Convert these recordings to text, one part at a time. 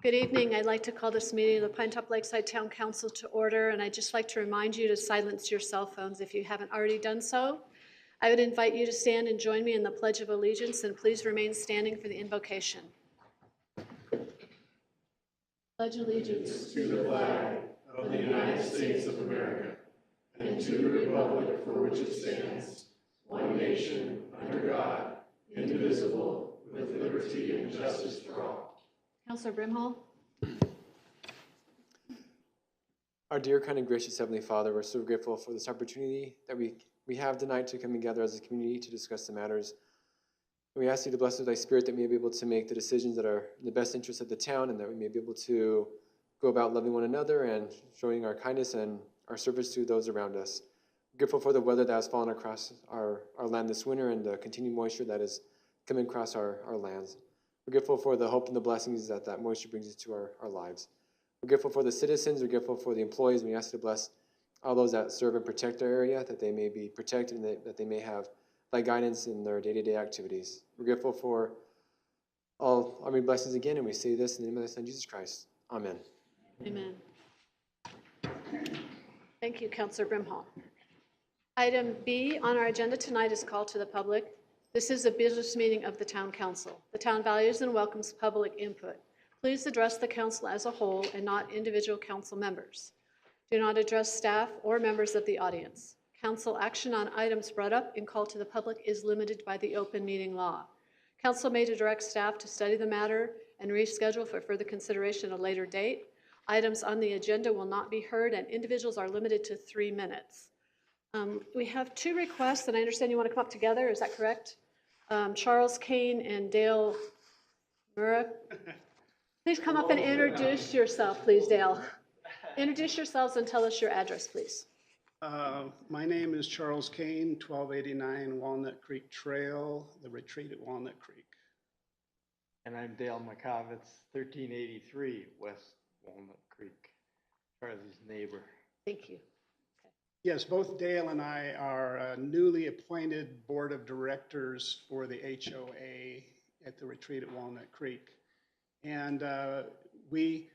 Good evening. I'd like to call this meeting of the Pinetop-Lakeside Town Council to order, and I'd just like to remind you to silence your cell phones if you haven't already done so. I would invite you to stand and join me in the Pledge of Allegiance, and please remain standing for the invocation. Pledge allegiance to the flag of the United States of America and to the republic for which it stands, one nation, under God, indivisible, with liberty and justice for all. Councilor Brimhall. Our dear, kind, and gracious Heavenly Father, we're so grateful for this opportunity that we have tonight to come together as a community to discuss the matters. We ask you to bless with thy Spirit that we may be able to make the decisions that are in the best interest of the town, and that we may be able to go about loving one another and showing our kindness and our service to those around us. We're grateful for the weather that has fallen across our land this winter and the continued moisture that is coming across our lands. We're grateful for the hope and the blessings that moisture brings into our lives. We're grateful for the citizens. We're grateful for the employees. We ask you to bless all those that serve and protect our area, that they may be protected and that they may have thy guidance in their day-to-day activities. We're grateful for all our many blessings again, and we say this in the name of thy Son, Jesus Christ. Amen. Amen. Thank you, Councilor Brimhall. Item B on our agenda tonight is call to the public. This is a business meeting of the Town Council. The town values and welcomes public input. Please address the council as a whole and not individual council members. Do not address staff or members of the audience. Council action on items brought up in call to the public is limited by the open meeting law. Council may direct staff to study the matter and reschedule for further consideration at a later date. Items on the agenda will not be heard, and individuals are limited to 3 minutes. We have 2 requests, and I understand you want to come up together. Is that correct? Charles Kane and Dale Murrah. Please come up and introduce yourself, please, Dale. Introduce yourselves and tell us your address, please. My name is Charles Kane, 1289 Walnut Creek Trail, the retreat at Walnut Creek. And I'm Dale McCovitz, 1383 West Walnut Creek, Charlie's neighbor. Thank you. Yes, both Dale and I are newly appointed board of directors for the HOA at the retreat at Walnut Creek. And we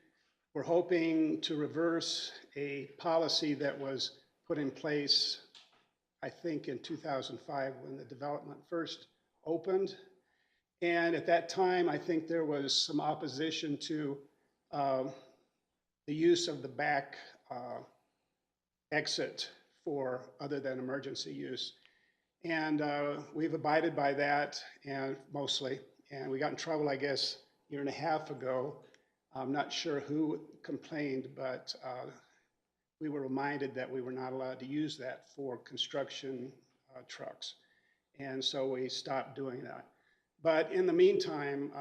were hoping to reverse a policy that was put in place, I think, in 2005 when the development first opened. And at that time, I think there was some opposition to the use of the back exit for other than emergency use. And we've abided by that, and mostly. And we got in trouble, I guess, a year and a half ago. I'm not sure who complained, but we were reminded that we were not allowed to use that for construction trucks. And so we stopped doing that. But in the meantime,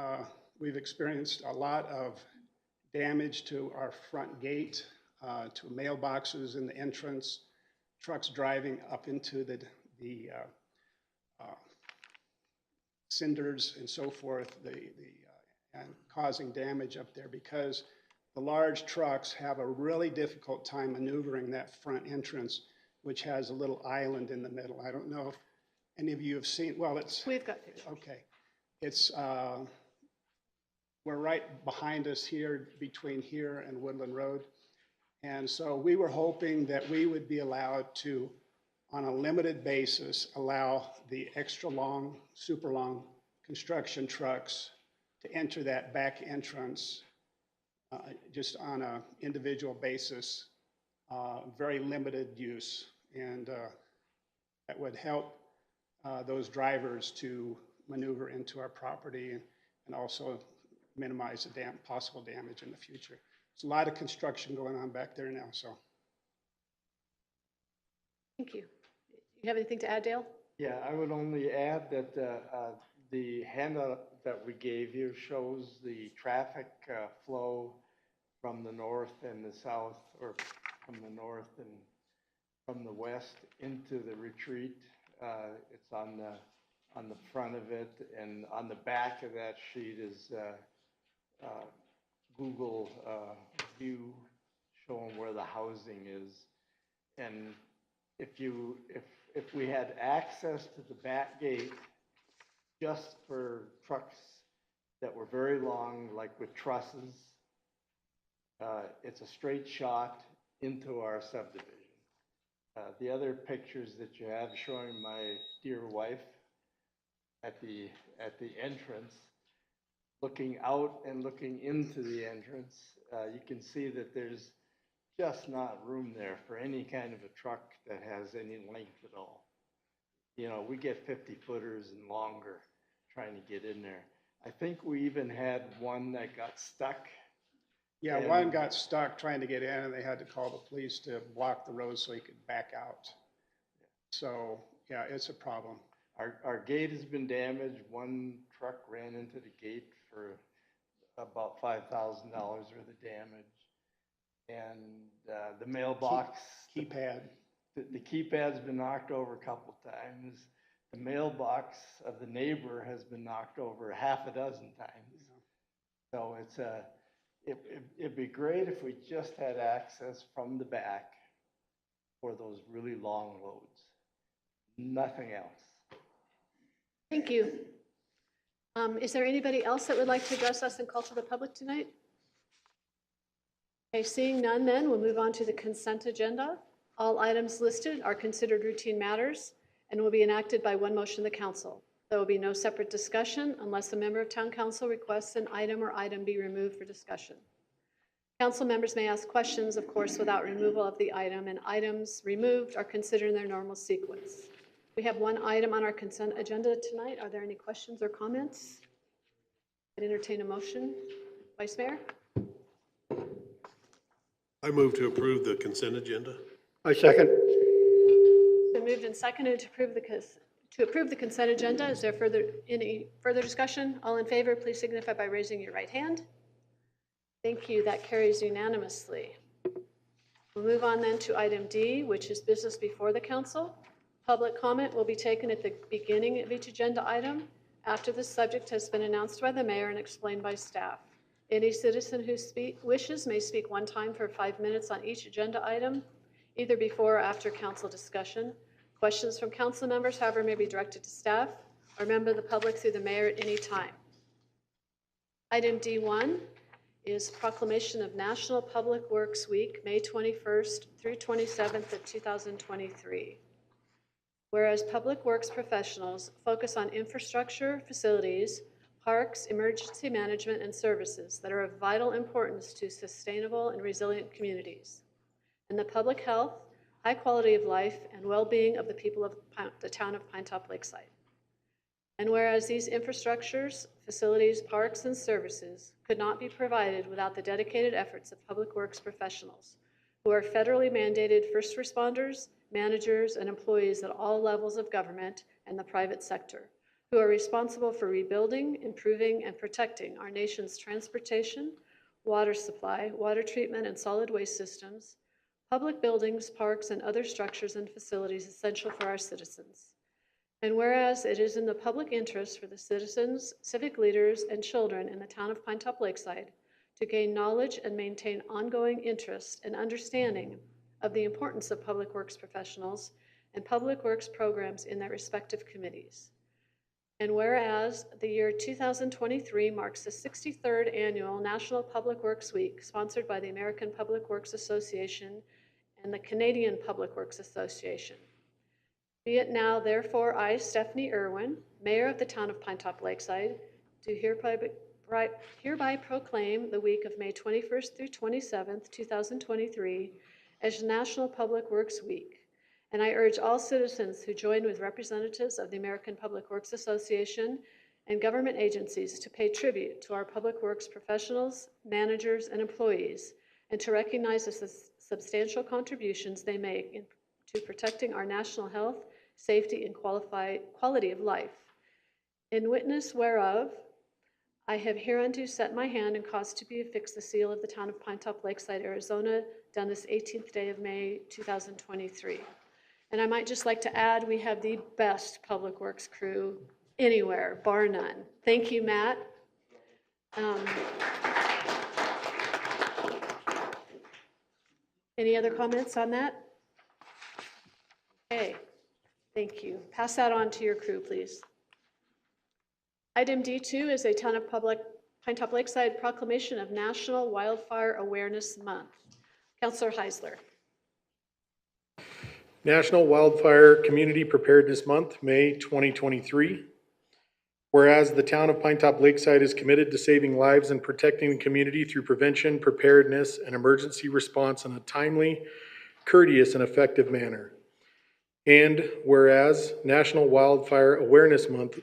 we've experienced a lot of damage to our front gate, to mailboxes in the entrance, trucks driving up into the cinders and so forth, and causing damage up there because the large trucks have a really difficult time maneuvering that front entrance, which has a little island in the middle. I don't know if any of you have seen, well, it's... We've got pictures. Okay. It's, we're right behind us here, between here and Woodland Road. And so we were hoping that we would be allowed to, on a limited basis, allow the extra long, super long construction trucks to enter that back entrance just on an individual basis, very limited use. And that would help those drivers to maneuver into our property and also minimize the possible damage in the future. There's a lot of construction going on back there now, so. Thank you. You have anything to add, Dale? Yeah, I would only add that the handout that we gave you shows the traffic flow from the north and the south, or from the north and from the west into the retreat. It's on the front of it, and on the back of that sheet is Google view showing where the housing is. And if we had access to the back gate just for trucks that were very long, like with trusses, It's a straight shot into our subdivision. The other pictures that you have showing my dear wife at the entrance, looking out and looking into the entrance, you can see that there's just not room there for any kind of a truck that has any length at all. You know, we get 50-footers and longer trying to get in there. I think we even had one that got stuck. Yeah, one got stuck trying to get in, and they had to call the police to block the road so he could back out. So, yeah, it's a problem. Our gate has been damaged. One truck ran into the gate for about $5,000 worth of damage. And the mailbox. Keypad. The keypad's been knocked over a couple times. The mailbox of the neighbor has been knocked over half a dozen times. So it'd be great if we just had access from the back for those really long loads. Nothing else. Thank you. Is there anybody else that would like to address us and call to the public tonight? Okay, seeing none then, we'll move on to the consent agenda. All items listed are considered routine matters and will be enacted by one motion of the council. There will be no separate discussion unless a member of town council requests an item or item be removed for discussion. Council members may ask questions, of course, without removal of the item, and items removed are considered in their normal sequence. We have one item on our consent agenda tonight. Are there any questions or comments? I'd entertain a motion. Vice Mayor? I move to approve the consent agenda. I second. It's been moved and seconded to approve the consent agenda. Is there any further discussion? All in favor, please signify by raising your right hand. Thank you. That carries unanimously. We'll move on then to item D, which is business before the council. Public comment will be taken at the beginning of each agenda item after the subject has been announced by the mayor and explained by staff. Any citizen who wishes may speak one time for 5 minutes on each agenda item, either before or after council discussion. Questions from council members, however, may be directed to staff or member of the public through the mayor at any time. Item D1 is proclamation of National Public Works Week, May 21st through 27th of 2023. Whereas public works professionals focus on infrastructure, facilities, parks, emergency management, and services that are of vital importance to sustainable and resilient communities, and the public health, high quality of life, and well-being of the people of the town of Pinetop-Lakeside. And whereas these infrastructures, facilities, parks, and services could not be provided without the dedicated efforts of public works professionals, who are federally mandated first responders, managers, and employees at all levels of government and the private sector, who are responsible for rebuilding, improving, and protecting our nation's transportation, water supply, water treatment, and solid waste systems, public buildings, parks, and other structures and facilities essential for our citizens. And whereas it is in the public interest for the citizens, civic leaders, and children in the town of Pinetop-Lakeside to gain knowledge and maintain ongoing interest and understanding of the importance of public works professionals and public works programs in their respective committees. And whereas the year 2023 marks the 63rd annual National Public Works Week, sponsored by the American Public Works Association and the Canadian Public Works Association. Be it now, therefore, I, Stephanie Irwin, Mayor of the town of Pinetop-Lakeside, do hereby proclaim the week of May 21st through 27th, 2023 as National Public Works Week. And I urge all citizens who join with representatives of the American Public Works Association and government agencies to pay tribute to our public works professionals, managers, and employees, and to recognize the substantial contributions they make to protecting our national health, safety, and quality of life. In witness whereof, I have hereunto set my hand and caused to be affixed the seal of the town of Pinetop-Lakeside, Arizona, done this 18th day of May, 2023. And I might just like to add, we have the best public works crew anywhere, bar none. Thank you, Matt. Any other comments on that? Okay, thank you. Pass that on to your crew, please. Item D2 is a town Pinetop-Lakeside proclamation of National Wildfire Awareness Month. Councillor Heisler. National Wildfire Community Preparedness Month, May 2023. Whereas the town of Pinetop-Lakeside is committed to saving lives and protecting the community through prevention, preparedness, and emergency response in a timely, courteous, and effective manner. And whereas National Wildfire Awareness Month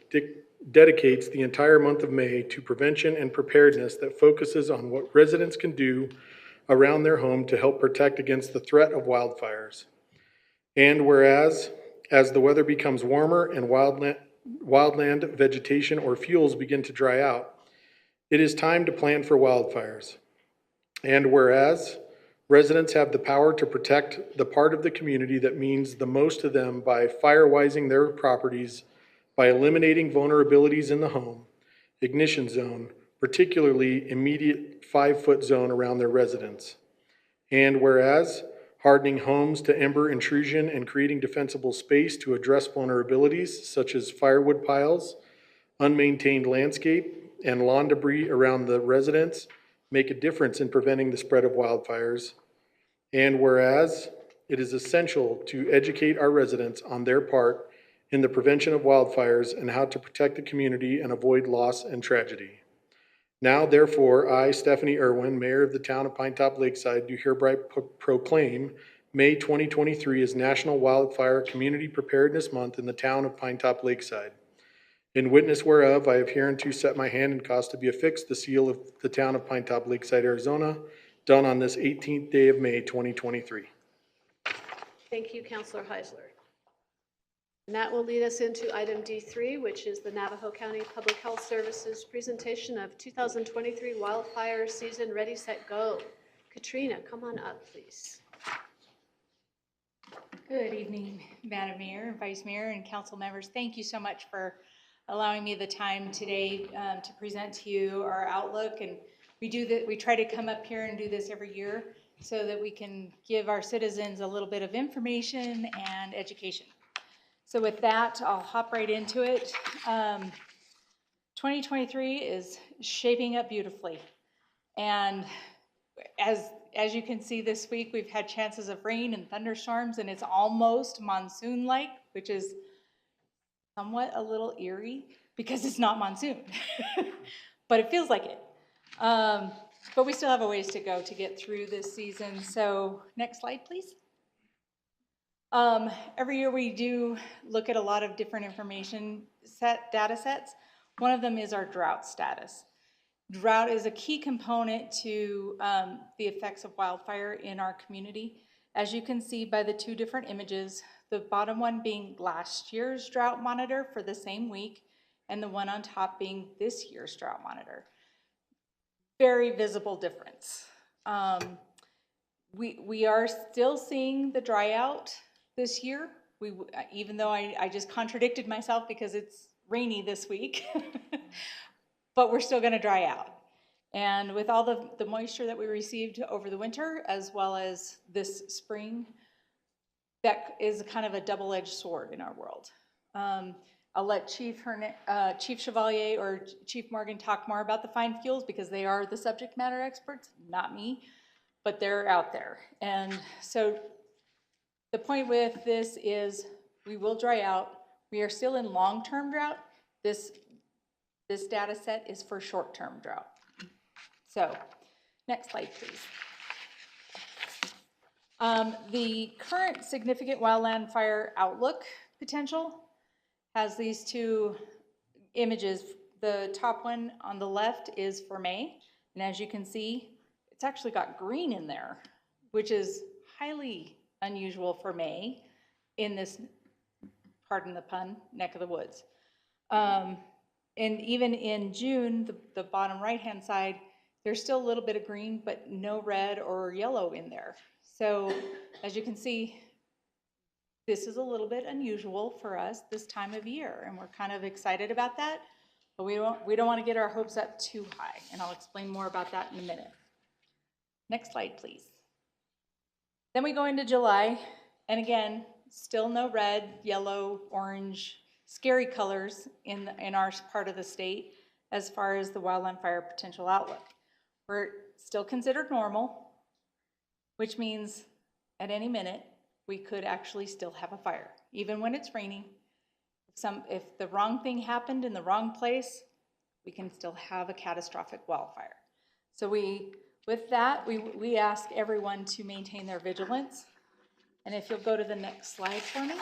dedicates the entire month of May to prevention and preparedness that focuses on what residents can do around their home to help protect against the threat of wildfires. And whereas, as the weather becomes warmer and wildland vegetation or fuels begin to dry out, it is time to plan for wildfires. And whereas residents have the power to protect the part of the community that means the most to them by firewising their properties, by eliminating vulnerabilities in the home, ignition zone, particularly immediate 5-foot zone around their residence. And whereas hardening homes to ember intrusion and creating defensible space to address vulnerabilities such as firewood piles, unmaintained landscape, and lawn debris around the residence make a difference in preventing the spread of wildfires. And whereas it is essential to educate our residents on their part in the prevention of wildfires and how to protect the community and avoid loss and tragedy. Now, therefore, I, Stephanie Irwin, Mayor of the town of Pinetop-Lakeside, do hereby proclaim May 2023 as National Wildfire Community Preparedness Month in the town of Pinetop-Lakeside. In witness whereof, I have hereunto set my hand and caused to be affixed the seal of the town of Pinetop-Lakeside, Arizona, done on this 18th day of May 2023. Thank you, Councillor Heisler. And that will lead us into item D3, which is the Navajo County Public Health Services presentation of 2023 wildfire season ready, set, go. Katrina, come on up, please. Good evening, Madam Mayor and Vice Mayor and council members. Thank you so much for allowing me the time today to present to you our outlook. And we try to come up here and do this every year so that we can give our citizens a little bit of information and education. So with that, I'll hop right into it. 2023 is shaping up beautifully. And as you can see this week, we've had chances of rain and thunderstorms, and it's almost monsoon-like, which is somewhat a little eerie because it's not monsoon, but it feels like it. But we still have a ways to go to get through this season. So next slide, please. Every year we do look at a lot of different data sets. One of them is our drought status. Drought is a key component to the effects of wildfire in our community. As you can see by the two different images, the bottom one being last year's drought monitor for the same week, and the one on top being this year's drought monitor. Very visible difference. We are still seeing the dry out this year, even though I just contradicted myself because it's rainy this week, but we're still gonna dry out. And with all the moisture that we received over the winter, as well as this spring, that is kind of a double-edged sword in our world. I'll let Chief Chevalier or Chief Morgan talk more about the fine fuels because they are the subject matter experts, not me, but they're out there. And so the point with this is we will dry out. We are still in long-term drought. This data set is for short-term drought. So next slide, please. The current significant wildland fire outlook potential has these two images. The top one on the left is for May, and as you can see, it's actually got green in there, which is highly unusual for May in this, pardon the pun, neck of the woods. And even in June, the bottom right-hand side, there's still a little bit of green, but no red or yellow in there. So as you can see, this is a little bit unusual for us this time of year, and we're kind of excited about that, but we don't want to get our hopes up too high, and I'll explain more about that in a minute. Next slide, please. Then we go into July, and again, still no red, yellow, orange, scary colors in our part of the state. as far as the wildland fire potential outlook. We're still considered normal, which means at any minute, we could actually still have a fire, even when it's raining. If the wrong thing happened in the wrong place, we can still have a catastrophic wildfire. So with that, we ask everyone to maintain their vigilance. And if you'll go to the next slide for me.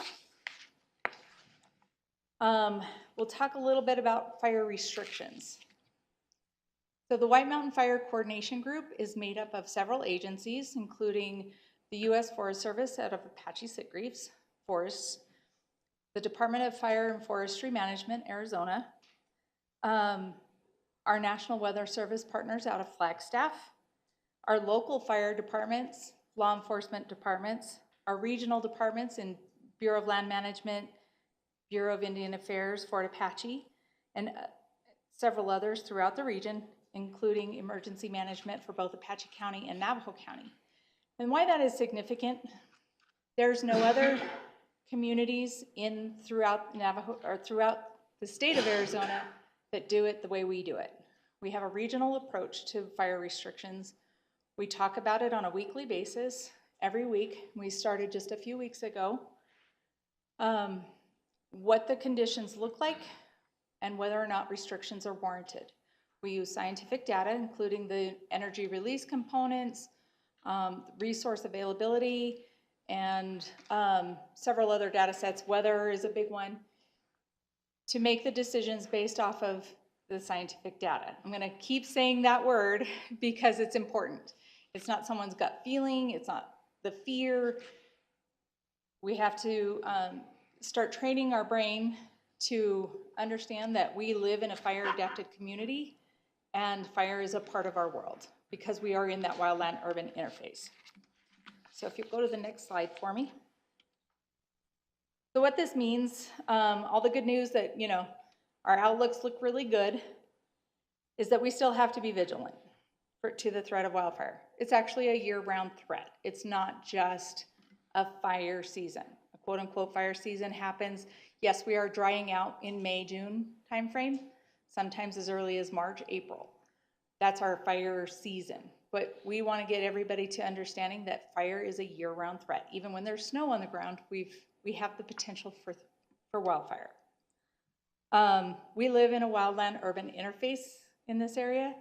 We'll talk a little bit about fire restrictions. So the White Mountain Fire Coordination Group is made up of several agencies, including the U.S. Forest Service out of Apache Sitgreaves Forests, the Department of Fire and Forestry Management, Arizona, our National Weather Service partners out of Flagstaff, our local fire departments, law enforcement departments, our regional departments in Bureau of Land Management, Bureau of Indian Affairs, Fort Apache, and several others throughout the region, including emergency management for both Apache County and Navajo County. And why that is significant, there's no other communities throughout Navajo or throughout the state of Arizona that do it the way we do it. We have a regional approach to fire restrictions. We talk about it on a weekly basis, every week. We started just a few weeks ago. What the conditions look like and whether or not restrictions are warranted. We use scientific data, including the energy release components, resource availability, and several other data sets. Weather is a big one, to make the decisions based off of the scientific data. I'm gonna keep saying that word because it's important. It's not someone's gut feeling, it's not the fear. We have to start training our brain to understand that we live in a fire-adapted community and fire is a part of our world because we are in that wildland-urban interface. So if you go to the next slide for me. So what this means, all the good news that, our outlooks look really good, is that we still have to be vigilant to the threat of wildfire. It's actually a year-round threat. It's not just a fire season. A quote-unquote fire season happens. Yes, we are drying out in May, June timeframe, sometimes as early as March, April. That's our fire season. But we want to get everybody to understanding that fire is a year-round threat. Even when there's snow on the ground, we have the potential for wildfire. We live in a wildland-urban interface in this area.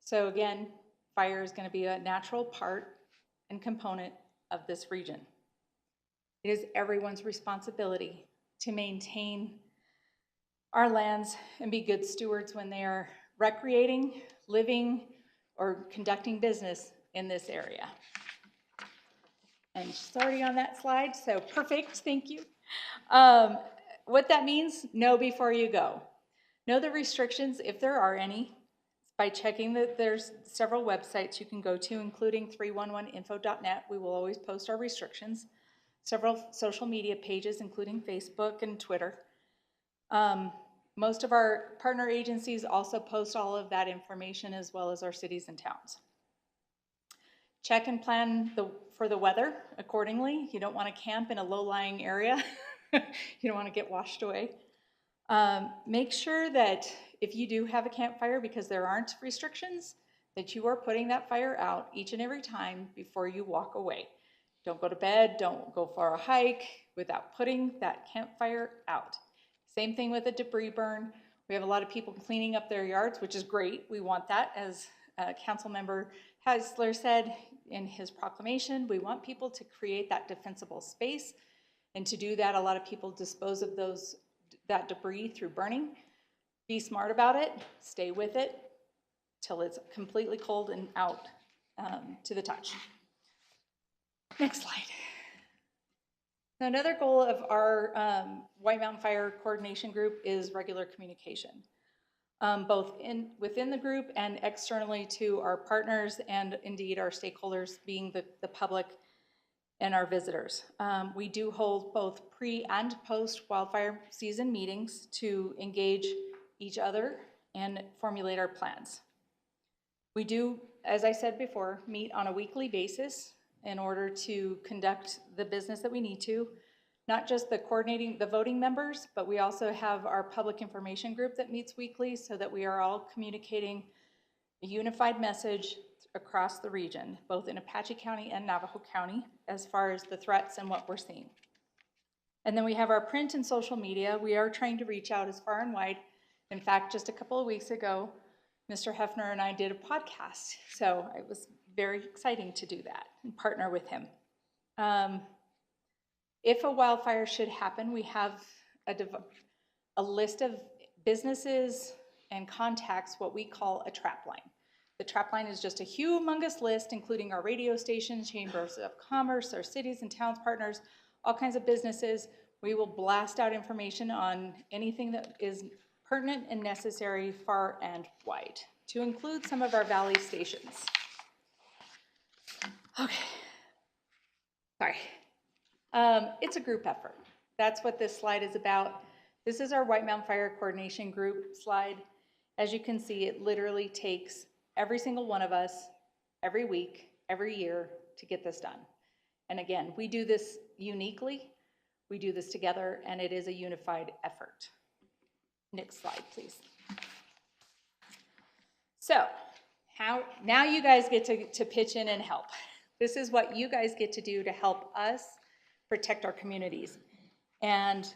So again, fire is going to be a natural part and component of this region. It is everyone's responsibility to maintain our lands and be good stewards when they are recreating, living, or conducting business in this area. And she's already on that slide, so perfect, thank you. What that means, know before you go. Know the restrictions, if there are any, by checking that there's several websites you can go to, including 311info.net. We will always post our restrictions. Several social media pages, including Facebook and Twitter. Most of our partner agencies also post all of that information, as well as our cities and towns. Check and plan for the weather accordingly. You don't want to camp in a low-lying area. You don't want to get washed away. Make sure that if you do have a campfire, because there aren't restrictions, that you are putting that fire out each and every time before you walk away. Don't go to bed, don't go for a hike without putting that campfire out. Same thing with a debris burn. We have a lot of people cleaning up their yards, which is great. We want that, as Councilmember Heisler said in his proclamation. We want people to create that defensible space. And to do that, a lot of people dispose of that debris through burning. Be smart about it, stay with it till it's completely cold and out to the touch. Next slide. So another goal of our White Mountain Fire Coordination Group is regular communication, both within the group and externally to our partners and indeed our stakeholders, being the public and our visitors. We do hold both pre and post wildfire season meetings to engage each other and formulate our plans. We do, as I said before, meet on a weekly basis in order to conduct the business that we need to not just the coordinating, the voting members, but we also have our public information group that meets weekly so that we are all communicating a unified message across the region, both in Apache County and Navajo County, as far as the threats and what we're seeing. And then we have our print and social media. We are trying to reach out as far and wide. In fact, just a couple of weeks ago, Mr. Hefner and I did a podcast. So it was very exciting to do that and partner with him. If a wildfire should happen, we have a list of businesses and contacts, what we call a trap line. The trap line is just a humongous list, including our radio stations, chambers of commerce, our cities and towns partners, all kinds of businesses. We will blast out information on anything that is pertinent and necessary far and wide, to include some of our valley stations. Okay, sorry. It's a group effort. That's what this slide is about. This is our White Mountain Fire Coordination Group slide. As you can see, it literally takes every single one of us, every week, every year to get this done. And again, we do this uniquely. We do this together, and it is a unified effort. Next slide, please. So, now you guys get to pitch in and help. This is what you guys get to do to help us protect our communities. And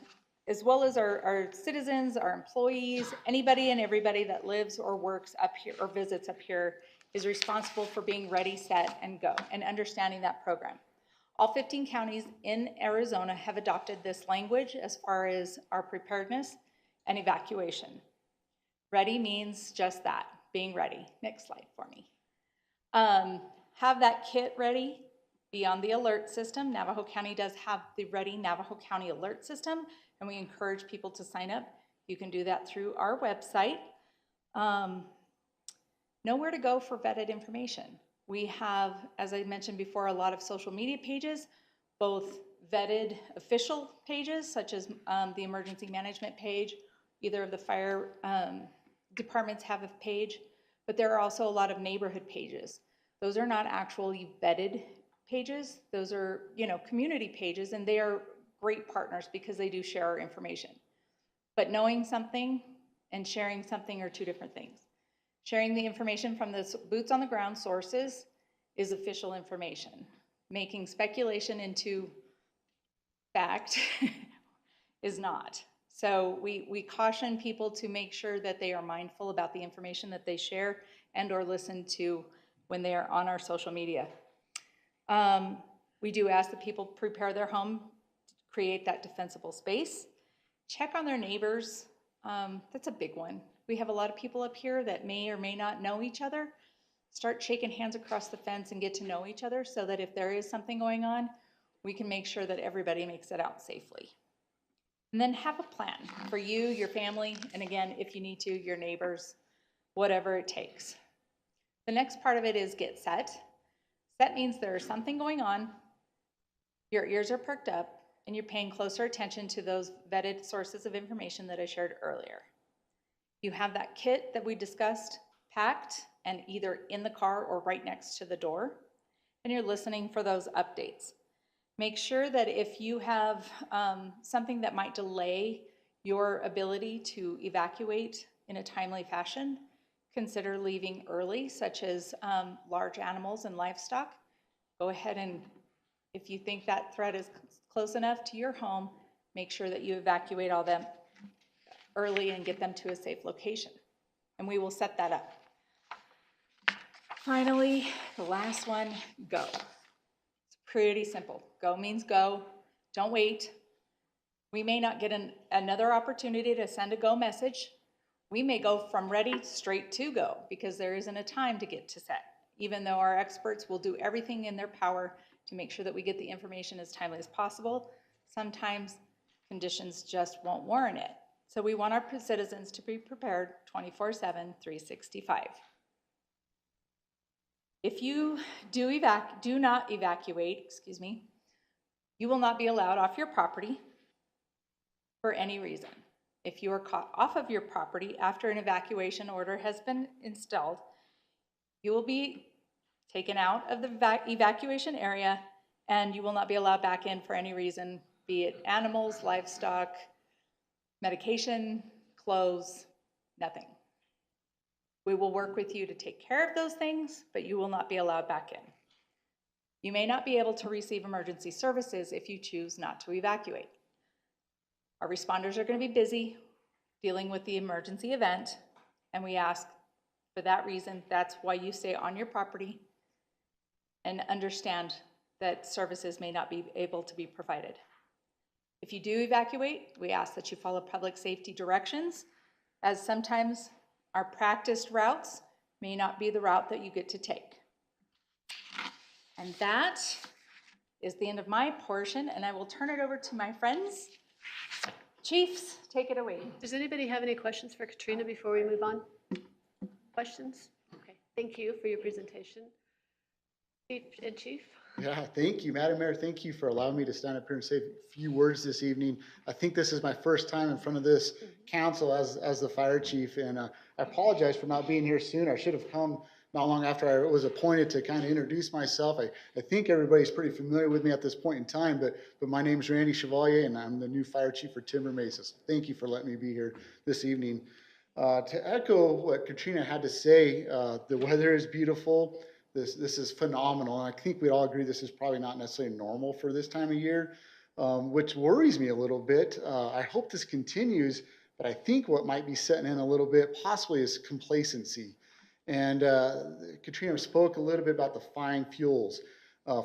as well as our citizens, our employees, anybody and everybody that lives or works up here or visits up here is responsible for being ready, set, and go, and understanding that program. All 15 counties in Arizona have adopted this language as far as our preparedness and evacuation. Ready means just that, being ready. Next slide for me. Have that kit ready, be on the alert system. Navajo County does have the Ready Navajo County alert system, and we encourage people to sign up. You can do that through our website. Know where to go for vetted information. We have, as I mentioned before, a lot of social media pages, both vetted official pages, such as the emergency management page. Either of the fire departments have a page, but there are also a lot of neighborhood pages. Those are not actually vetted pages. Those are, community pages, and they are great partners because they do share our information. But knowing something and sharing something are two different things. Sharing the information from the boots on the ground sources is official information. Making speculation into fact is not. So we caution people to make sure that they are mindful about the information that they share and or listen to when they are on our social media. We do ask that people prepare their home, create that defensible space, check on their neighbors. That's a big one. We have a lot of people up here that may or may not know each other. Start shaking hands across the fence and get to know each other so that if there is something going on, we can make sure that everybody makes it out safely. And then have a plan for you, your family, and again, if you need to, your neighbors, whatever it takes. The next part of it is get set. Set means there is something going on, your ears are perked up, and you're paying closer attention to those vetted sources of information that I shared earlier. You have that kit that we discussed packed and either in the car or right next to the door, and you're listening for those updates. Make sure that if you have something that might delay your ability to evacuate in a timely fashion, consider leaving early, such as large animals and livestock. Go ahead and, if you think that threat is close enough to your home, make sure that you evacuate all them early and get them to a safe location. And we will set that up. Finally, the last one, go. It's pretty simple. Go means go. Don't wait. We may not get another opportunity to send a go message. We may go from ready straight to go because there isn't a time to get to set, even though our experts will do everything in their power to make sure that we get the information as timely as possible. Sometimes conditions just won't warrant it. So we want our citizens to be prepared 24/7, 365. If you do not evacuate, you will not be allowed off your property for any reason. If you are caught off of your property after an evacuation order has been installed, you will be taken out of the evacuation area and you will not be allowed back in for any reason be it animals, livestock, medication, clothes, nothing. We will work with you to take care of those things, but you will not be allowed back in. You may not be able to receive emergency services if you choose not to evacuate. Our responders are going to be busy dealing with the emergency event, and we ask for that reason, that's why you stay on your property and understand that services may not be able to be provided. If you do evacuate, we ask that you follow public safety directions, as sometimes our practiced routes may not be the route that you get to take. And that is the end of my portion, and I will turn it over to my friends. Chiefs, take it away. Does anybody have any questions for Katrina before we move on? Questions? Okay, thank you for your presentation. Chief? Yeah, thank you, Madam Mayor. Thank you for allowing me to stand up here and say a few words this evening. I think this is my first time in front of this council as the fire chief, and I apologize for not being here sooner. I should have come not long after I was appointed to kind of introduce myself. I think everybody's pretty familiar with me at this point in time, but my name is Randy Chevalier, and I'm the new fire chief for Timber Mesa. So thank you for letting me be here this evening. To echo what Katrina had to say, the weather is beautiful. This is phenomenal, and I think we'd all agree this is probably not necessarily normal for this time of year, which worries me a little bit. I hope this continues, but I think what might be setting in a little bit possibly is complacency. And Katrina spoke a little bit about the fine fuels.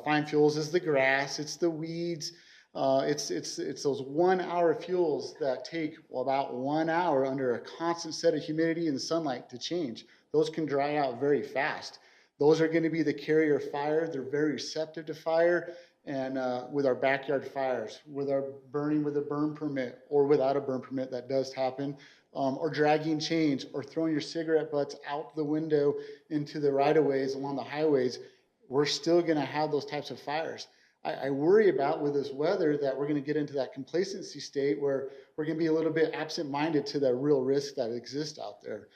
Fine fuels is the grass, it's the weeds, it's those 1 hour fuels that take about 1 hour under a constant set of humidity and sunlight to change. Those can dry out very fast. Those are going to be the carrier fire. They're very receptive to fire. And with our backyard fires, with our burning with a burn permit or without a burn permit, that does happen, or dragging chains or throwing your cigarette butts out the window into the right-of-ways along the highways, we're still going to have those types of fires. I worry about with this weather that we're going to get into that complacency state where we're going to be a little bit absent-minded to the real risk that exists out there.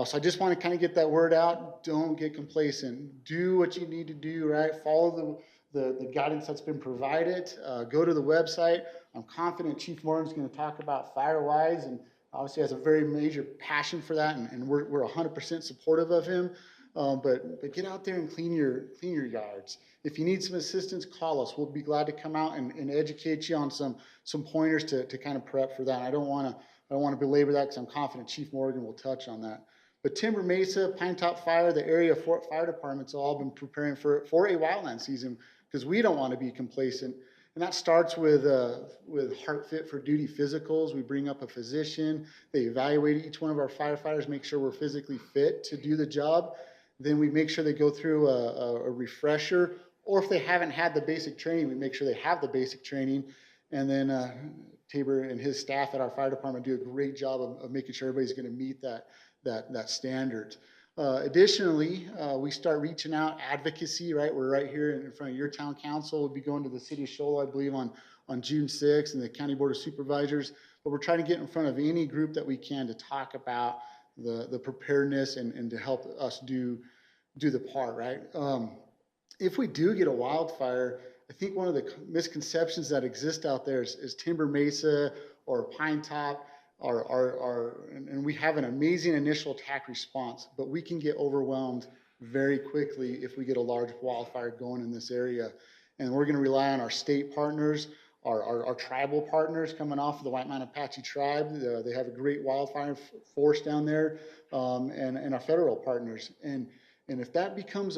So I just want to kind of get that word out. Don't get complacent. Do what you need to do, right? Follow the guidance that's been provided. Go to the website. I'm confident Chief Morgan's going to talk about FireWise, and obviously has a very major passion for that, and we're 100% supportive of him. But get out there and clean your yards. If you need some assistance, call us. We'll be glad to come out and educate you on some pointers to kind of prep for that. I don't want to belabor that because I'm confident Chief Morgan will touch on that. But Timber Mesa, Pinetop Fire, the area fire departments have all been preparing for a wildland season because we don't want to be complacent. And that starts with Heart Fit for Duty physicals. We bring up a physician. They evaluate each one of our firefighters, make sure we're physically fit to do the job. Then we make sure they go through a refresher, or if they haven't had the basic training, we make sure they have the basic training. And then Tabor and his staff at our fire department do a great job of making sure everybody's going to meet that standard. Additionally, we start reaching out advocacy, right? We're right here in front of your town council. We'll be going to the city of Shola, I believe, on June 6th, and the county board of supervisors. But we're trying to get in front of any group that we can to talk about the preparedness and to help us do the part, right? If we do get a wildfire, I think one of the misconceptions that exist out there is Timber Mesa or Pinetop and we have an amazing initial attack response, but we can get overwhelmed very quickly if we get a large wildfire going in this area. And we're going to rely on our state partners, our tribal partners coming off of the White Mountain Apache tribe. They have a great wildfire force down there, and our federal partners. And if that becomes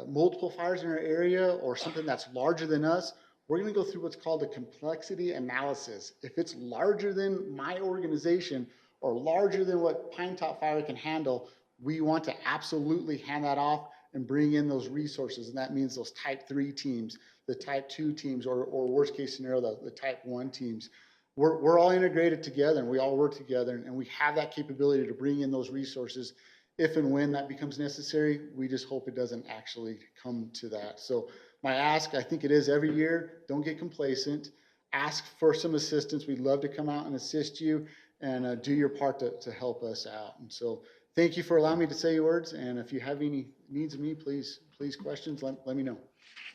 multiple fires in our area or something that's larger than us, we're going to go through what's called a complexity analysis. If it's larger than my organization or larger than what Pinetop Fire can handle, we want to absolutely hand that off and bring in those resources. And that means those type 3 teams, the type 2 teams, or worst case scenario, the type 1 teams. We're all integrated together and we all work together, and we have that capability to bring in those resources if and when that becomes necessary. We just hope it doesn't actually come to that. So my ask, I think it is every year, don't get complacent. Ask for some assistance. We'd love to come out and assist you and do your part to help us out. And so thank you for allowing me to say your words. And if you have any needs of me, please questions, let me know.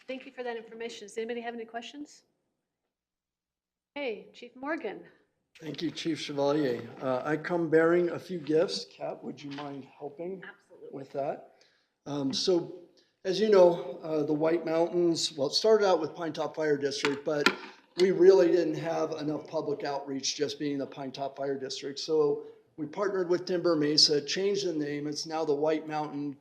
Thank you for that information. Does anybody have any questions? Hey, Chief Morgan. Thank you, Chief Chevalier. I come bearing a few gifts. Kat, would you mind helping with that? So, as you know, the White Mountains, well, it started out with Pinetop Fire District, but we really didn't have enough public outreach just being the Pinetop Fire District. So we partnered with Timber Mesa, changed the name. It's now the White Mountain.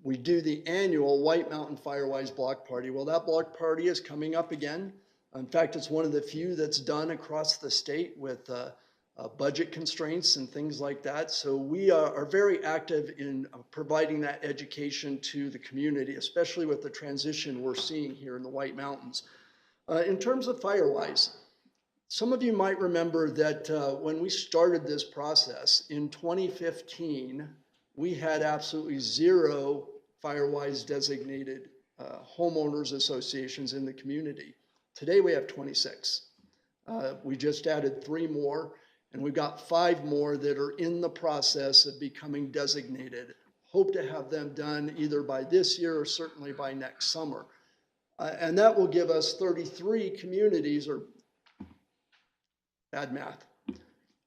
We do the annual White Mountain Firewise Block Party. Well, that block party is coming up again. In fact, it's one of the few that's done across the state with budget constraints and things like that. So we are very active in providing that education to the community, especially with the transition we're seeing here in the White Mountains. In terms of Firewise, some of you might remember that when we started this process in 2015, we had absolutely zero Firewise designated homeowners associations in the community. Today we have 26. We just added 3 more, and we've got 5 more that are in the process of becoming designated. Hope to have them done either by this year or certainly by next summer. And that will give us 33 communities, or bad math,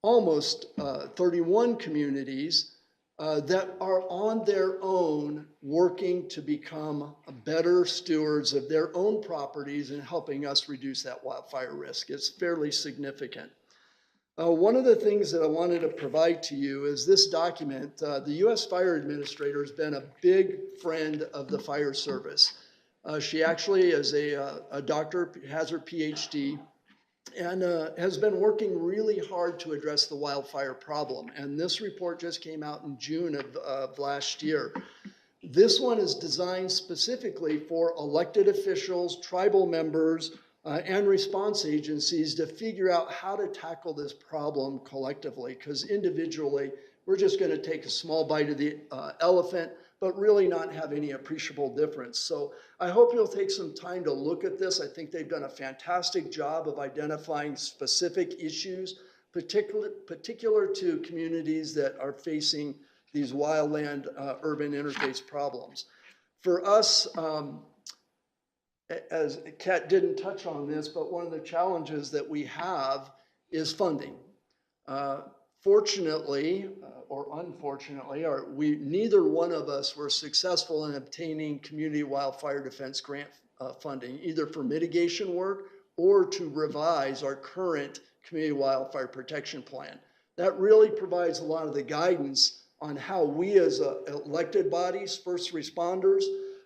almost 31 communities that are on their own working to become better stewards of their own properties and helping us reduce that wildfire risk. It's fairly significant. One of the things that I wanted to provide to you is this document. The U.S. Fire Administrator has been a big friend of the fire service. She actually is a doctor, has her PhD, and has been working really hard to address the wildfire problem. And this report just came out in June of last year. This one is designed specifically for elected officials, tribal members, and response agencies to figure out how to tackle this problem collectively, because individually, we're just going to take a small bite of the elephant, but really not have any appreciable difference. So I hope you'll take some time to look at this. I think they've done a fantastic job of identifying specific issues, particular to communities that are facing these wildland urban interface problems. For us, as Kat didn't touch on this, but one of the challenges that we have is funding. Fortunately, or unfortunately, neither one of us were successful in obtaining community wildfire defense grant funding, either for mitigation work or to revise our current community wildfire protection plan. That really provides a lot of the guidance on how we as elected bodies, first responders,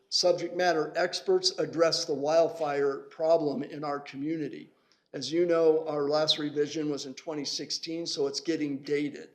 subject matter experts address the wildfire problem in our community. As you know, our last revision was in 2016, so it's getting dated.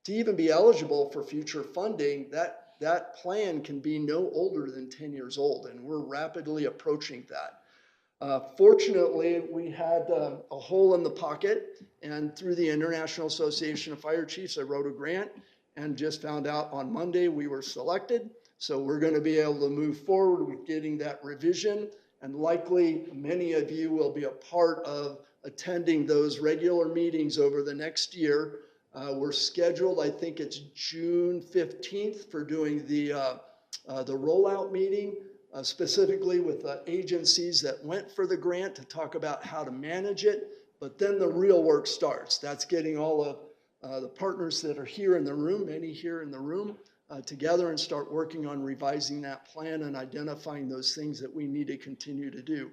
To even be eligible for future funding, that plan can be no older than 10 years old, and we're rapidly approaching that. Fortunately, we had a hole in the pocket, and through the International Association of Fire Chiefs, I wrote a grant and just found out on Monday we were selected. So we're going to be able to move forward with getting that revision, and likely many of you will be a part of attending those regular meetings over the next year. We're scheduled, I think it's June 15th, for doing the rollout meeting, specifically with agencies that went for the grant to talk about how to manage it. But then the real work starts. That's getting all of the partners that are here in the room, many here in the room, together and start working on revising that plan and identifying those things that we need to continue to do.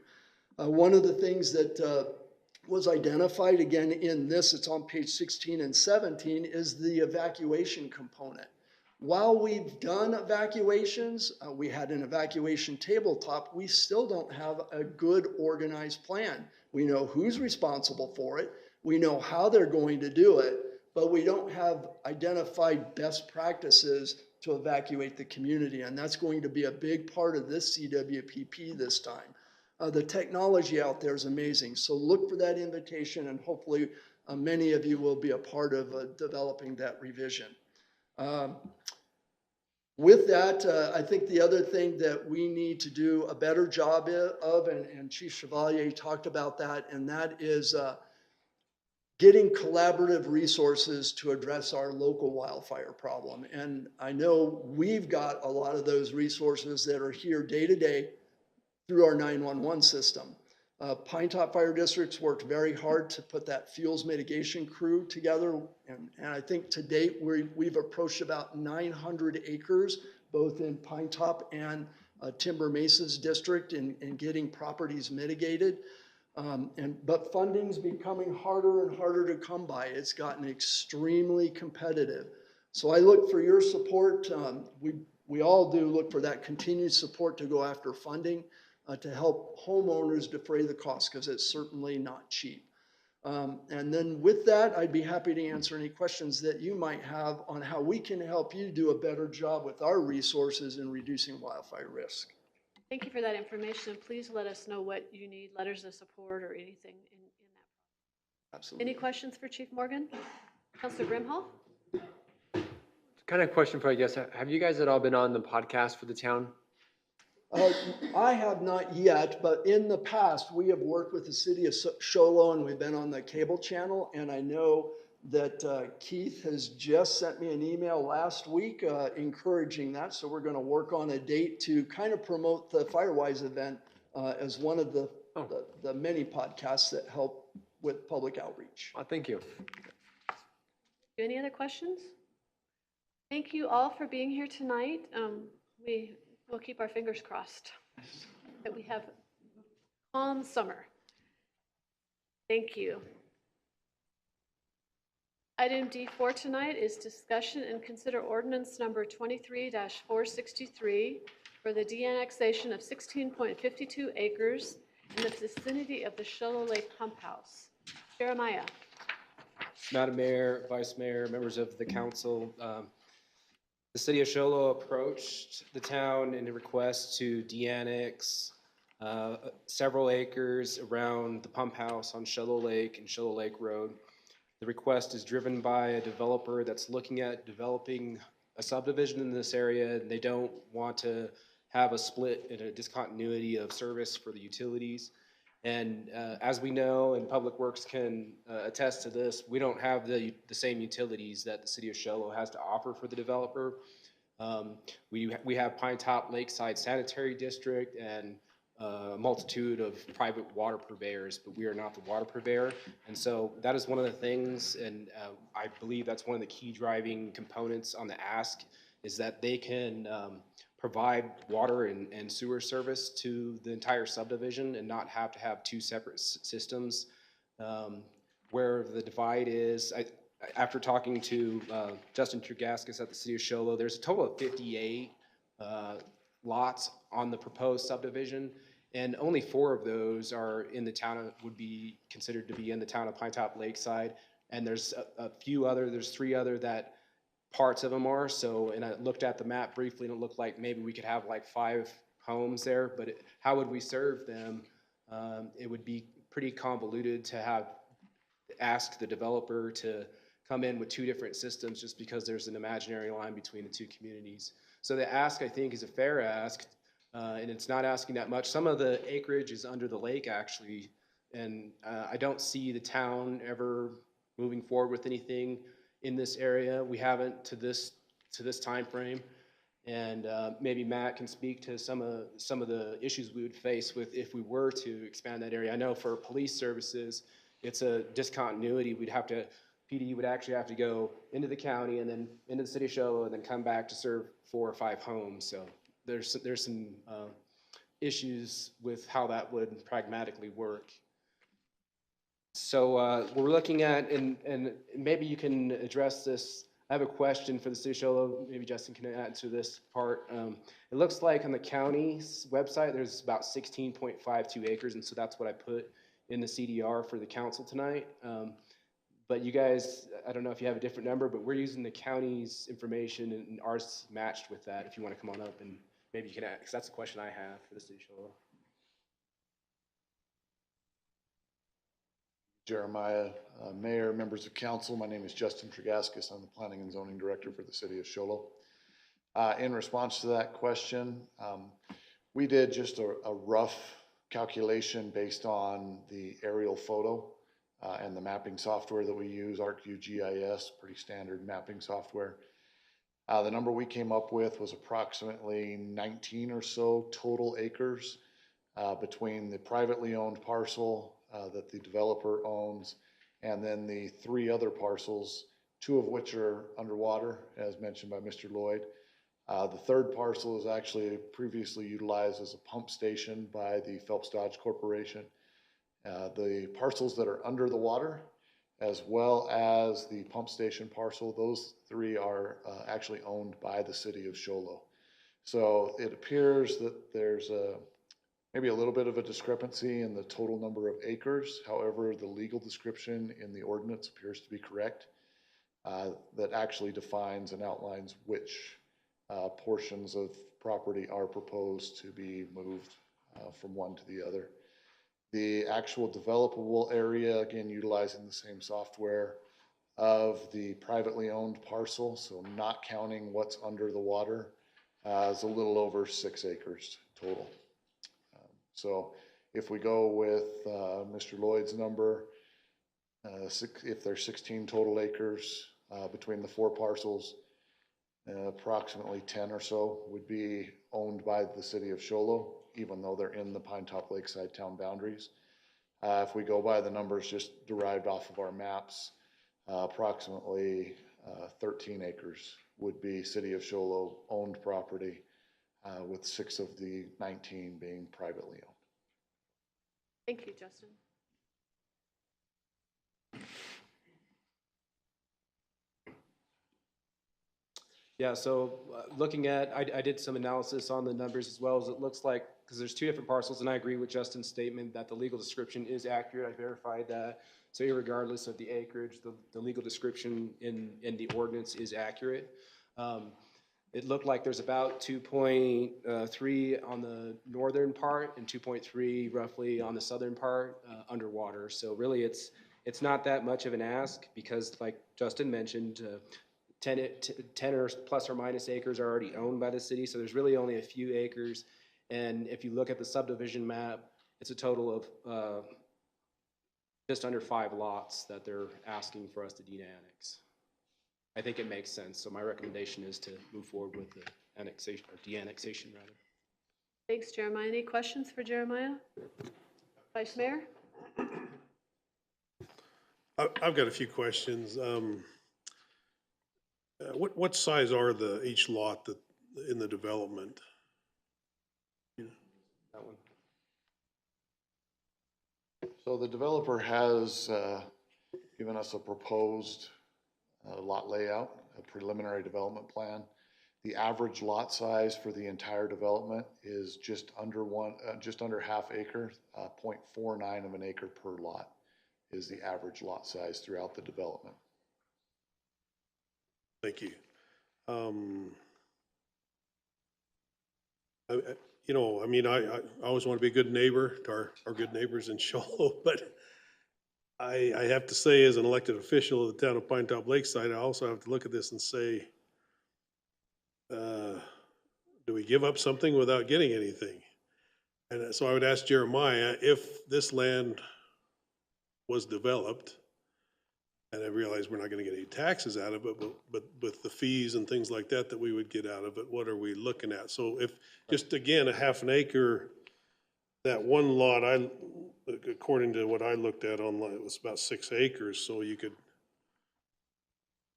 One of the things that was identified, again in this, it's on page 16 and 17, is the evacuation component. While we've done evacuations, we had an evacuation tabletop, we still don't have a good organized plan. We know who's responsible for it, we know how they're going to do it, but we don't have identified best practices to evacuate the community, and that's going to be a big part of this CWPP this time. The technology out there is amazing, so look for that invitation, and hopefully many of you will be a part of developing that revision. With that, I think the other thing that we need to do a better job of, and Chief Chevalier talked about that, and that is getting collaborative resources to address our local wildfire problem. And I know we've got a lot of those resources that are here day to day through our 911 system. Pinetop Fire District's worked very hard to put that fuels mitigation crew together. And I think to date, we've approached about 900 acres, both in Pinetop and Timber Mesa's district in getting properties mitigated. But funding's becoming harder and harder to come by. It's gotten extremely competitive. So I look for your support. We all do look for that continued support to go after funding to help homeowners defray the cost, because it's certainly not cheap. And then with that, I'd be happy to answer any questions that you might have on how we can help you do a better job with our resources in reducing wildfire risk. Thank you for that information. Please let us know what you need, letters of support or anything in that. Absolutely. Any questions for Chief Morgan? Councilor Brimhall? Kind of question for, I guess, have you guys at all been on the podcast for the town? I have not yet, but in the past, we have worked with the city of Show Low, and we've been on the cable channel. And I know that Keith has just sent me an email last week encouraging that. So we're going to work on a date to kind of promote the Firewise event as one of the many podcasts that help with public outreach. Thank you. Any other questions? Thank you all for being here tonight. We'll keep our fingers crossed that we have a calm summer. Thank you. Item D4 tonight is discussion and consider ordinance number 23-463 for the de-annexation of 16.52 acres in the vicinity of the Show Lake Pump House. Jeremiah. Madam Mayor, Vice Mayor, members of the council, the city of Show Low approached the town in a request to de-annex several acres around the pump house on Show Low Lake and Show Low Lake Road. The request is driven by a developer that's looking at developing a subdivision in this area, and they don't want to have a split and a discontinuity of service for the utilities. And as we know, and Public Works can attest to this, we don't have the same utilities that the city of Show Low has to offer for the developer. We have Pinetop-Lakeside Sanitary District and a multitude of private water purveyors, but we are not the water purveyor. And so that is one of the things, and I believe that's one of the key driving components on the ask, is that they can provide water and sewer service to the entire subdivision and not have to have two separate systems. Where the divide is, after talking to Justin Trugaskis at the city of Show Low, there's a total of 58 lots on the proposed subdivision, and only 4 of those are in the town would be considered to be in the town of Pinetop-Lakeside, and there's there's 3 other that parts of them are. So, and I looked at the map briefly, and it looked like maybe we could have like 5 homes there, but how would we serve them? It would be pretty convoluted to ask the developer to come in with 2 different systems just because there's an imaginary line between the 2 communities. So the ask, I think, is a fair ask, and it's not asking that much. Some of the acreage is under the lake, actually, and I don't see the town ever moving forward with anything in this area. We haven't to this time frame, and maybe Matt can speak to some of the issues we would face with if we were to expand that area. I know for police services, it's a discontinuity. PD would actually have to go into the county and then into the city of Show Low and then come back to serve 4 or 5 homes. So there's some issues with how that would pragmatically work. So we're looking at, and maybe you can address this. I have a question for the city of Show Low. Maybe Justin can add to this part. It looks like on the county's website, there's about 16.52 acres, and so that's what I put in the CDR for the council tonight. But you guys, I don't know if you have a different number, but we're using the county's information, and ours matched with that. If you want to come on up and maybe you can add, because that's a question I have for the city of Show Low. Jeremiah, Mayor, members of council, my name is Justin Trugaskis. I'm the Planning and Zoning Director for the city of Show Low. In response to that question, we did just a rough calculation based on the aerial photo and the mapping software that we use, ArcView-GIS, pretty standard mapping software. The number we came up with was approximately 19 or so total acres between the privately owned parcel that the developer owns, and then the 3 other parcels, 2 of which are underwater, as mentioned by Mr. Lloyd. The 3rd parcel is actually previously utilized as a pump station by the Phelps Dodge Corporation. The parcels that are under the water, as well as the pump station parcel, those 3 are actually owned by the city of Show Low. So it appears that there's maybe a little bit of a discrepancy in the total number of acres. However, the legal description in the ordinance appears to be correct. That actually defines and outlines which portions of property are proposed to be moved from one to the other. The actual developable area, again, utilizing the same software of the privately owned parcel, so not counting what's under the water, is a little over 6 acres total. So if we go with Mr. Lloyd's number, if there's 16 total acres between the 4 parcels, approximately 10 or so would be owned by the city of Show Low, even though they're in the Pinetop-Lakeside town boundaries. If we go by the numbers just derived off of our maps, approximately 13 acres would be city of Show Low owned property, with 6 of the 19 being privately owned. Thank you, Justin. Yeah, so looking at, I did some analysis on the numbers as well, as it looks like, because there's 2 different parcels, and I agree with Justin's statement that the legal description is accurate. I verified that. So regardless of the acreage, the legal description in the ordinance is accurate. It looked like there's about 2.3 on the northern part and 2.3 roughly on the southern part underwater. So really it's not that much of an ask, because like Justin mentioned, 10 or plus or minus acres are already owned by the city. So there's really only a few acres. And if you look at the subdivision map, it's a total of just under 5 lots that they're asking for us to de-annex. I think it makes sense. So my recommendation is to move forward with the annexation, or de-annexation rather. Thanks, Jeremiah. Any questions for Jeremiah? Vice Mayor? I've got a few questions. What size are each lot that in the development? That one. So the developer has given us a proposed lot layout, a preliminary development plan. The average lot size for the entire development is just under half acre, 0.49 of an acre per lot is the average lot size throughout the development. Thank you. I always want to be a good neighbor to our good neighbors in Show Low, but I have to say, as an elected official of the town of Pinetop-Lakeside, I also have to look at this and say, do we give up something without getting anything? And so I would ask Jeremiah, if this land was developed, and I realize we're not going to get any taxes out of it, but with the fees and things like that we would get out of it, what are we looking at? So if, just again, a half an acre, that one lot, according to what I looked at online, it was about 6 acres, so you could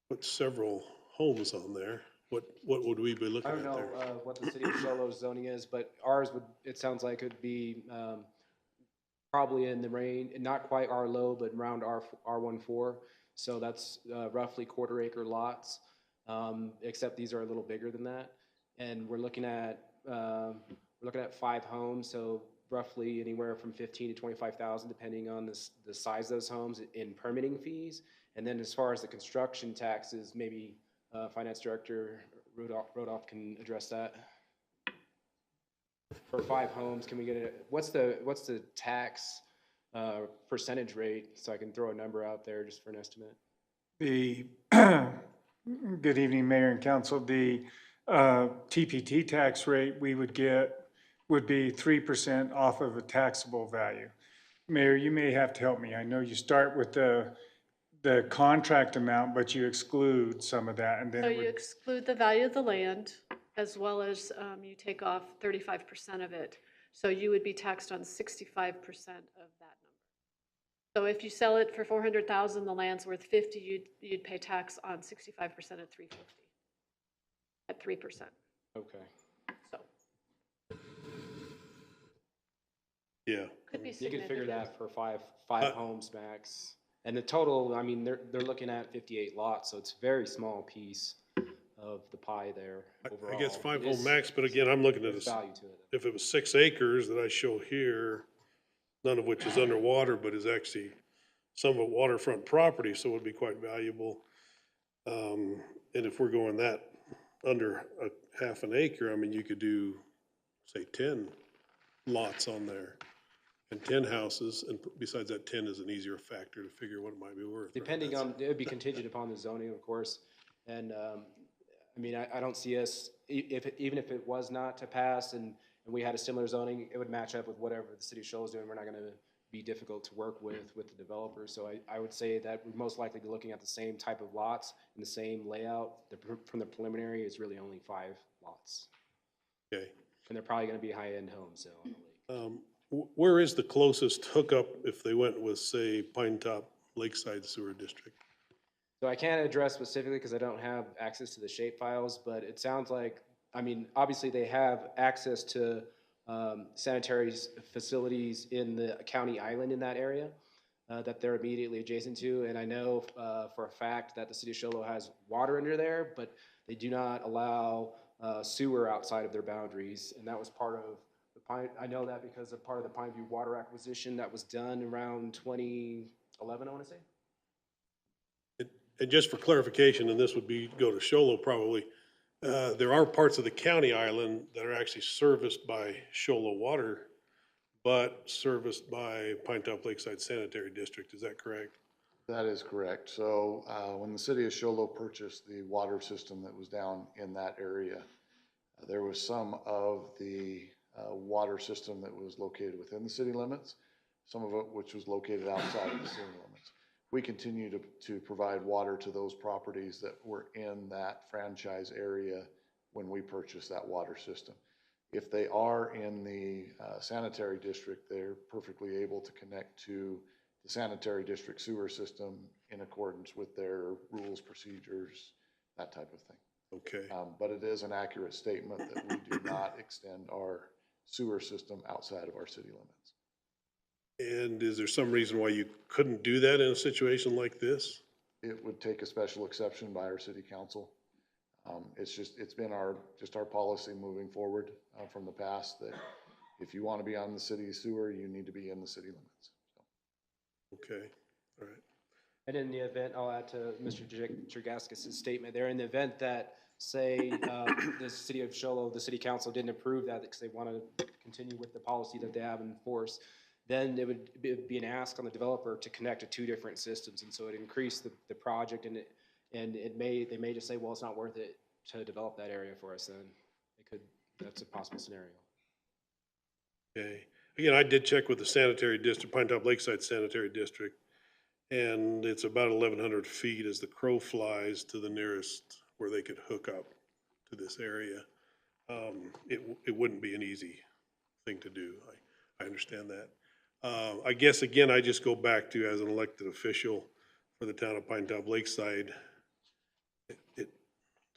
put several homes on there. What would we be looking I at don't there? know what the city of Show Low's zoning is, but ours would, it sounds like it would be probably in the range, not quite R low, but around R14. So that's roughly 1/4 acre lots, except these are a little bigger than that. And we're looking at 5 homes, so roughly anywhere from 15 to 25,000, depending on the size of those homes in permitting fees. And then as far as the construction taxes, maybe Finance Director Rodolph can address that. For 5 homes, can we get it? What's the tax percentage rate, so I can throw a number out there just for an estimate? Good evening, Mayor and Council. The TPT tax rate we would get would be 3% off of a taxable value. Mayor, you may have to help me. I know you start with the contract amount, but you exclude some of that, and then So you exclude the value of the land, as well as you take off 35% of it. So you would be taxed on 65% of that number. So if you sell it for 400,000, the land's worth 50, you'd pay tax on 65% at 350, at 3%. Okay. So Yeah. could be You significant. could figure that for five homes max. And the total, I mean, they're looking at 58 lots, so it's a very small piece of the pie there overall. I guess 5 It home is- max, but again, I'm looking at there's this. value to it. If it was 6 acres that I show here, none of which is underwater, but is actually some of it waterfront property, so it would be quite valuable. And if we're going that under a half an acre, I mean, you could do, say, 10 lots on there and 10 houses, and besides that, 10 is an easier factor to figure what it might be worth. right? Depending on, it would be contingent upon the zoning, of course. And, I mean, I don't see us, even if it was not to pass and we had a similar zoning, it would match up with whatever the city of Show is doing. We're not gonna be difficult to work with the developer. So I would say that we're most likely be looking at the same type of lots and the same layout. From the preliminary, it's really only 5 lots. Okay. And they're probably gonna be high-end homes, so. on the lake. Where is the closest hookup if they went with, say, Pinetop-Lakeside Sewer District? So I can't address specifically because I don't have access to the shape files, but it sounds like, I mean, obviously they have access to sanitary facilities in the county island in that area that they're immediately adjacent to. And I know for a fact that the city of Show Low has water under there, but they do not allow sewer outside of their boundaries. And that was part of the I know that because of part of the Pineview water acquisition that was done around 2011, I want to say. And just for clarification, and this would be, go to Show Low probably, there are parts of the county island that are actually serviced by Show Low water, but serviced by Pinetop-Lakeside Sanitary District. Is that correct? That is correct. So when the city of Show Low purchased the water system that was down in that area, there was some of the water system that was located within the city limits, some of it which was located outside of the city limits. We continue to provide water to those properties that were in that franchise area when we purchased that water system. If they are in the sanitary district, they're perfectly able to connect to the sanitary district sewer system in accordance with their rules, procedures, that type of thing. Okay. But it is an accurate statement that we do not extend our sewer system outside of our city limits. And is there some reason why you couldn't do that in a situation like this? It would take a special exception by our city council. It's been our policy moving forward from the past that if you want to be on the city sewer, you need to be in the city limits. Okay, all right. And in the event, I'll add to Mr. Jergaskis' statement there, in the event that, say, the city of Show Low, the city council didn't approve that because they want to continue with the policy that they have in force, then it would be an ask on the developer to connect to 2 different systems. And so it increased the project, and they may just say, well, it's not worth it to develop that area for us. Then that's a possible scenario. Okay. Again, I did check with the sanitary district, Pinetop-Lakeside Sanitary District, and it's about 1,100 feet as the crow flies to the nearest where they could hook up to this area. It wouldn't be an easy thing to do. I understand that. I guess, again, I just go back to, as an elected official for the town of Pinetop-Lakeside, it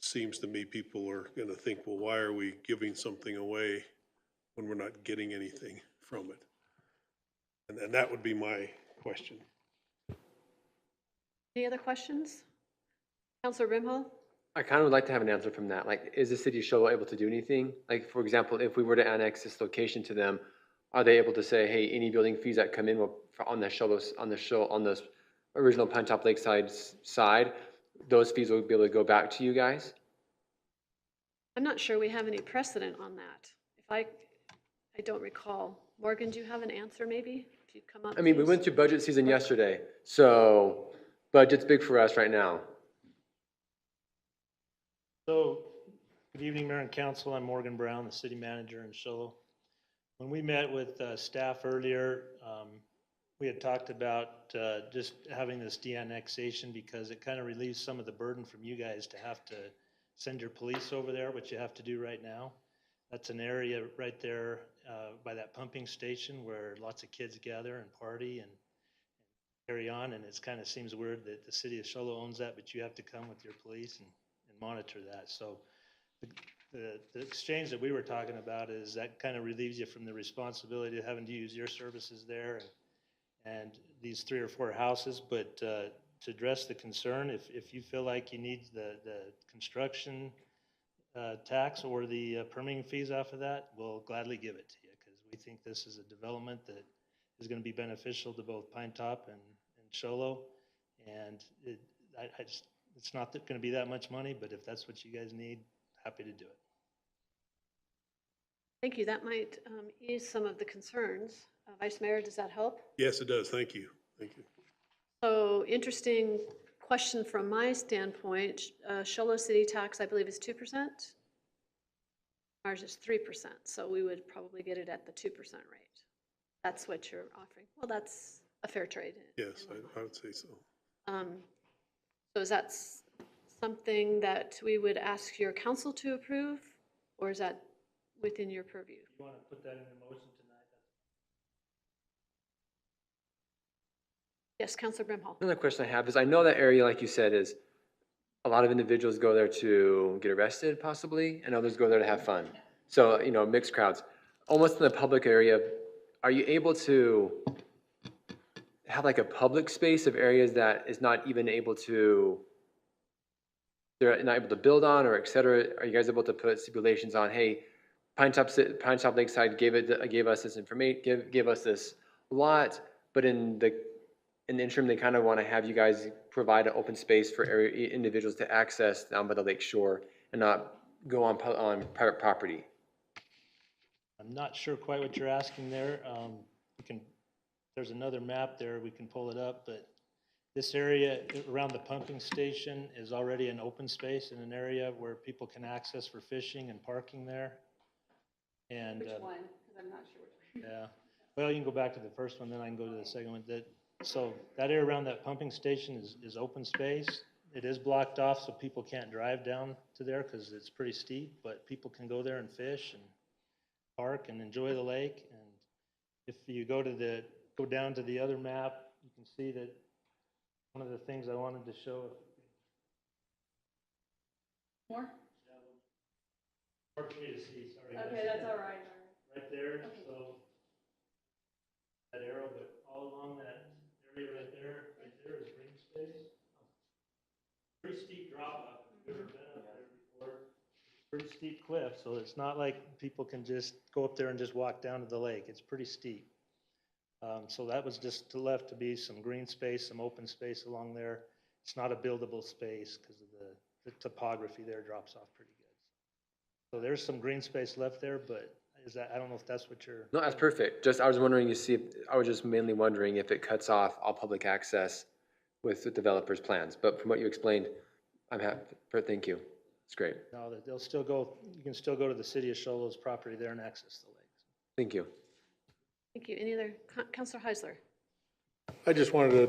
seems to me people are going to think, well, why are we giving something away when we're not getting anything from it? And that would be my question. Any other questions? Councilor Brimhall? I kind of would like to have an answer from that. Like, is the city of Show Low able to do anything? Like, for example, if we were to annex this location to them, are they able to say, hey, any building fees that come in on the original Pinetop-Lakeside side, those fees will be able to go back to you guys? I'm not sure we have any precedent on that. I don't recall. Morgan, do you have an answer maybe? If you come up, I mean, we please. went through budget season yesterday, so budget's big for us right now. So, good evening, Mayor and Council. I'm Morgan Brown, the city manager in Show Low. When we met with staff earlier, we had talked about just having this de-annexation because it kind of relieves some of the burden from you guys to have to send your police over there, which you have to do right now. That's an area right there by that pumping station where lots of kids gather and party and carry on, and it kind of seems weird that the city of Show Low owns that, but you have to come with your police and monitor that. So the exchange that we were talking about is that kind of relieves you from the responsibility of having to use your services there and these 3 or 4 houses, but to address the concern, if you feel like you need the construction tax or the permitting fees off of that, we'll gladly give it to you, because we think this is a development that is going to be beneficial to both Pinetop and Show Low, and it's not going to be that much money, but if that's what you guys need, happy to do it. Thank you. That might ease some of the concerns. Vice Mayor, does that help? Yes, it does. Thank you. Thank you. So interesting question from my standpoint. Show Low city tax, I believe, is 2%. Ours is 3%. So we would probably get it at the 2% rate. That's what you're offering. Well, that's a fair trade. Yes, I would say so. So is that something that we would ask your council to approve, or is that within your purview? You want to put that in the motion tonight? Yes, Councilor Brimhall. Another question I have is, I know that area, like you said, is a lot of individuals go there to get arrested possibly, and others go there to have fun. So, you know, mixed crowds. Almost in the public area, are you able to have like a public space of areas that is not even able to, they're not able to build on, or et cetera? Are you guys able to put stipulations on, hey, Pinetop-Lakeside gave us this information, gave us this lot, but in the interim, they kind of want to have you guys provide an open space for individuals to access down by the lake shore and not go on private property? I'm not sure quite what you're asking there. There's another map there, we can pull it up, but this area around the pumping station is already an open space in an area where people can access for fishing and parking there. And, Which one? Because I'm not sure which one. Yeah. Well, you can go back to the first one, then I can go to the second one. So that area around that pumping station is open space. It is blocked off, so people can't drive down to there because it's pretty steep, but people can go there and fish and park and enjoy the lake. And if you go down to the other map, you can see that one of the things I wanted to show. More? Hard for me to see, sorry. Okay, that's all right. Right there, Okay. so that arrow, but all along that area right there is green space. Pretty steep drop off. If you've ever been up there before, pretty steep cliff, so it's not like people can just go up there and just walk down to the lake. It's pretty steep. So that was just left to be some green space, some open space along there. It's not a buildable space because of the topography there drops off pretty good. So there's some green space left there, but I don't know if that's what you're. No, that's perfect. I was wondering, I was just mainly wondering if it cuts off all public access with the developer's plans. But from what you explained, I'm happy. Thank you. It's great. No, they'll still go, you can still go to the city of Show Low's property there and access the lake. Thank you. Thank you. Any other? Councilor Heisler. I just wanted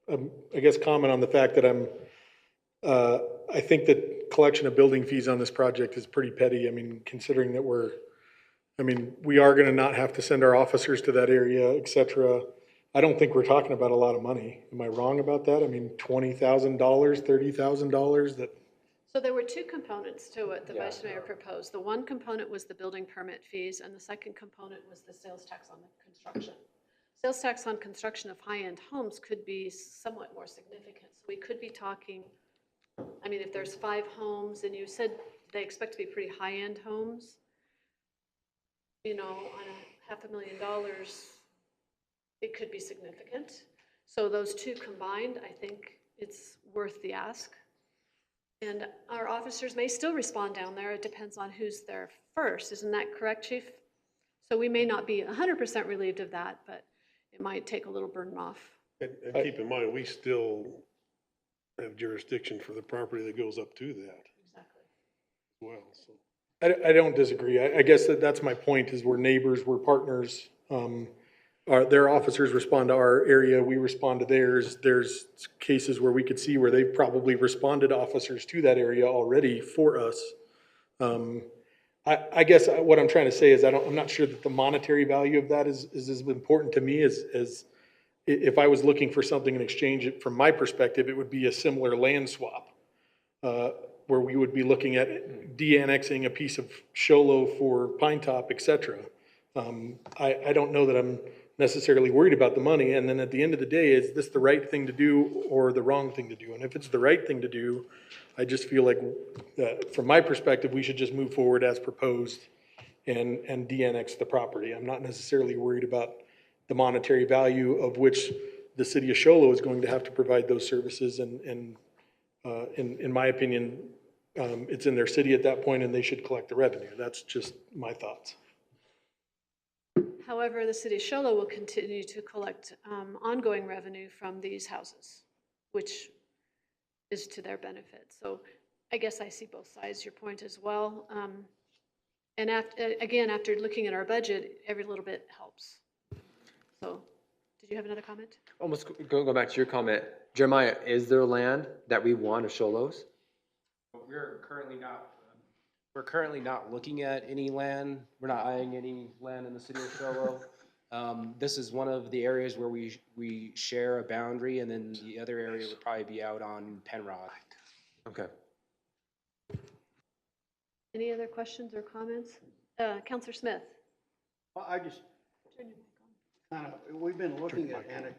to, I guess, comment on the fact that I think that collection of building fees on this project is pretty petty. I mean, considering that we are gonna not have to send our officers to that area, et cetera. I don't think we're talking about a lot of money. Am I wrong about that? I mean, $20,000, $30,000 that. So there were two components to what the Vice Mayor proposed. The one component was the building permit fees, and the second component was the sales tax on the construction. Sales tax on construction of high-end homes could be somewhat more significant. So we could be talking, I mean, if there's 5 homes, and you said they expect to be pretty high-end homes, you know, on $500,000, it could be significant. So those two combined, I think it's worth the ask. And our officers may still respond down there. It depends on who's there first. Isn't that correct, Chief? So we may not be 100% relieved of that, but it might take a little burden off. And keep in mind, we still have jurisdiction for the property that goes up to that. Exactly. Well, so I don't disagree. I guess that's my point, is we're neighbors, we're partners. Their officers respond to our area, we respond to theirs. There's cases where we could see where they've probably responded officers to that area already for us. I guess what I'm trying to say is I'm not sure that the monetary value of that is as important to me as if I was looking for something in exchange, from my perspective, it would be a similar land swap, where we would be looking at de-annexing a piece of Sholo for Pinetop, et cetera. I don't know that I'm necessarily worried about the money, and then at the end of the day, is this the right thing to do or the wrong thing to do? And if it's the right thing to do, I just feel like, from my perspective, we should just move forward as proposed and de-annex the property. I'm not necessarily worried about the monetary value of which the city of Sholo is going to have to provide those services, and in my opinion, it's in their city at that point and they should collect the revenue. That's just my thoughts. However, the city of Sholo will continue to collect ongoing revenue from these houses, which is to their benefit. So I guess I see both sides, your point as well. And again, after looking at our budget, every little bit helps. So, did you have another comment? Almost go back to your comment. Jeremiah, is there land that we want of Sholo's? We're currently not looking at any land. We're not eyeing any land in the city of Sholo. This is one of the areas where we share a boundary, and then the other area would probably be out on Penrod. Okay. Any other questions or comments? Councilor Smith? Well, I just, we've been looking at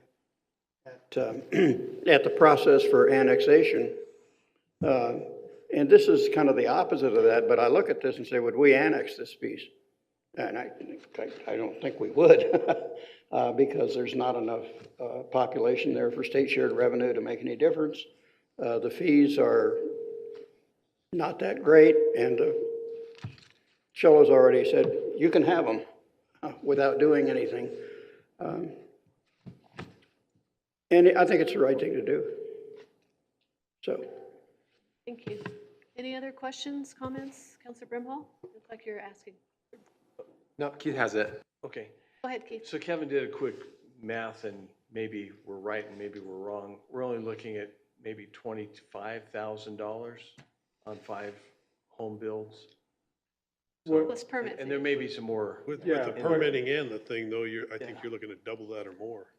the process for annexation. And this is kind of the opposite of that, but I look at this and say, would we annex this piece? And I don't think we would, because there's not enough population there for state shared revenue to make any difference. The fees are not that great, and Sholo's already said, you can have them without doing anything. And I think it's the right thing to do. So. Thank you. Any other questions, comments? Councilor Brimhall? Looks like you're asking. No, Keith has it. Okay. Go ahead, Keith. So Kevin did a quick math, and maybe we're right and maybe we're wrong. We're only looking at maybe $25,000 on 5 home builds. So, Plus permit and there may be some more. With the permitting and the thing, though, I think you're looking at double that or more.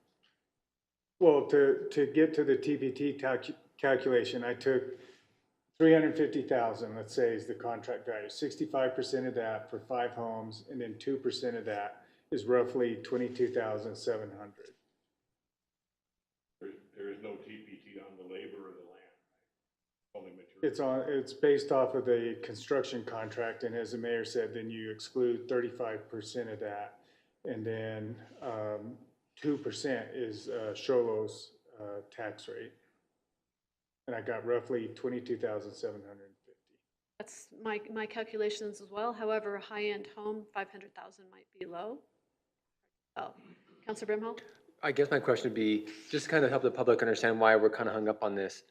Well, to get to the TPT calculation, I took 350,000, let's say, is the contract value. 65% of that for 5 homes, and then 2% of that is roughly 22,700. There is no TPT on the labor or the land, only material. It's based off of the construction contract, and as the mayor said, then you exclude 35% of that, and then 2% is Sholo's tax rate. And I got roughly 22,750. That's my calculations as well. However, a high-end home, 500,000 might be low. Oh, Councilor Brimhall? I guess my question would be, just to kind of help the public understand why we're kind of hung up on this.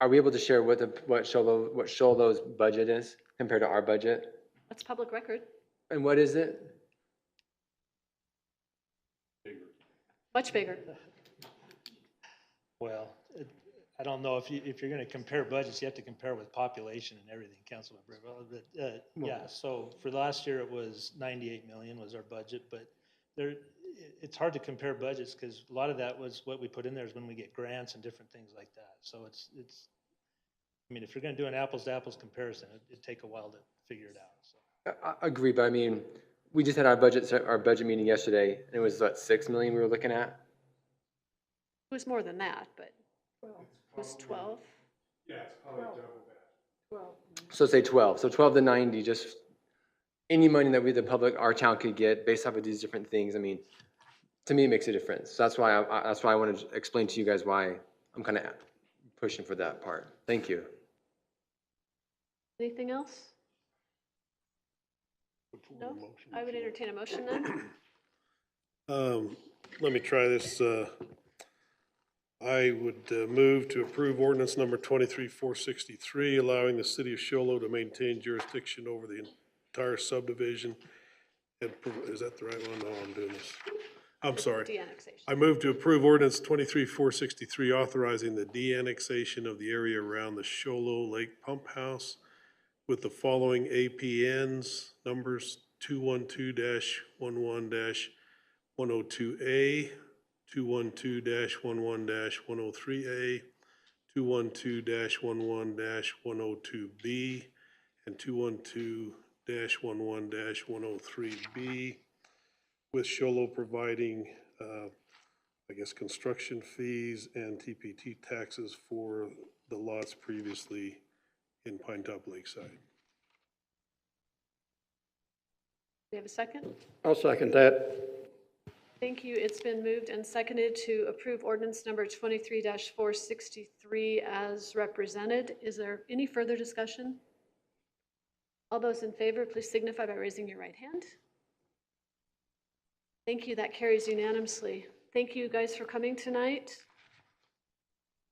Are we able to share what Sholo's budget is compared to our budget? That's public record. And what is it? Much bigger. Well, I don't know if you're going to compare budgets, you have to compare with population and everything, Councilman Brimhall. But yeah, so for last year it was 98 million was our budget, but it's hard to compare budgets because a lot of that was what we put in there is when we get grants and different things like that. So it's I mean, if you're going to do an apples to apples comparison, it'd take a while to figure it out. So. I agree, but I mean, we just had our budget meeting yesterday, and it was what, 6 million we were looking at? It was more than that, but it was 12. Yeah, it's probably double that. 12. So say 12. So 12 to 90, just any money that the public, our town could get based off of these different things. I mean, to me, it makes a difference. So that's why I wanted to explain to you guys why I'm kind of pushing for that part. Thank you. Anything else? No? I would entertain a motion then. Let me try this. I would move to approve ordinance number 23-463, allowing the city of Sholo to maintain jurisdiction over the entire subdivision. And is that the right one? No, I'm doing this. I'm sorry. De-annexation. I move to approve ordinance 23-463, authorizing the de-annexation of the area around the Sholo Lake Pump House with the following APNs, numbers 212-11-102A, 212-11-103A, 212-11-102B, and 212-11-103B, with Sholo providing, I guess, construction fees and TPT taxes for the lots previously in Pinetop-Lakeside. We have a second? I'll second that. Thank you. It's been moved and seconded to approve ordinance number 23-463 as represented. Is there any further discussion? All those in favor, please signify by raising your right hand. Thank you. That carries unanimously. Thank you guys for coming tonight.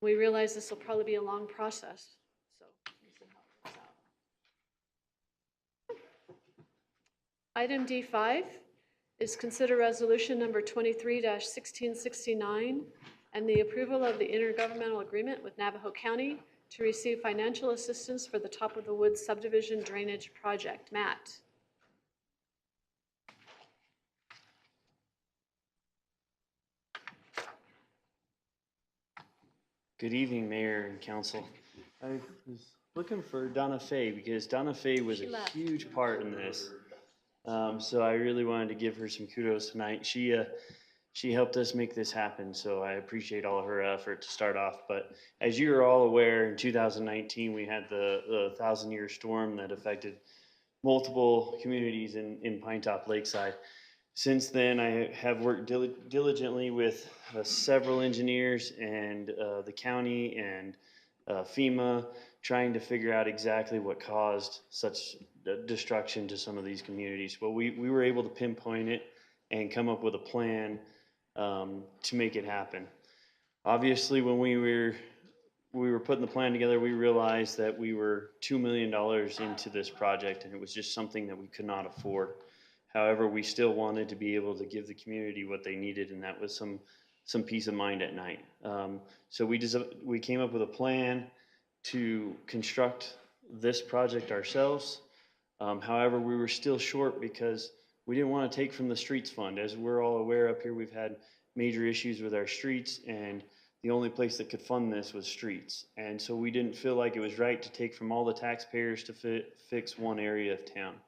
We realize this will probably be a long process, so we'll see how it works out. Item D5 is consider resolution number 23-1669 and the approval of the intergovernmental agreement with Navajo County to receive financial assistance for the Top of the Woods subdivision drainage project. Matt. Good evening, Mayor and Council. I was looking for Donna Fay because Donna Fay was a huge part in this. So I really wanted to give her some kudos tonight. She helped us make this happen, so I appreciate all of her effort to start off. But as you are all aware, in 2019, we had the 1,000-year storm that affected multiple communities in Pinetop-Lakeside. Since then, I have worked diligently with several engineers and the county and FEMA, trying to figure out exactly what caused such destruction to some of these communities. Well, we were able to pinpoint it and come up with a plan to make it happen. Obviously, when we were putting the plan together, we realized that we were $2 million into this project, and it was just something that we could not afford. However, we still wanted to be able to give the community what they needed, and that was some peace of mind at night. So we came up with a plan to construct this project ourselves. However, we were still short because we didn't want to take from the streets fund. As we're all aware up here, we've had major issues with our streets, and the only place that could fund this was streets. And so we didn't feel like it was right to take from all the taxpayers to fix one area of town.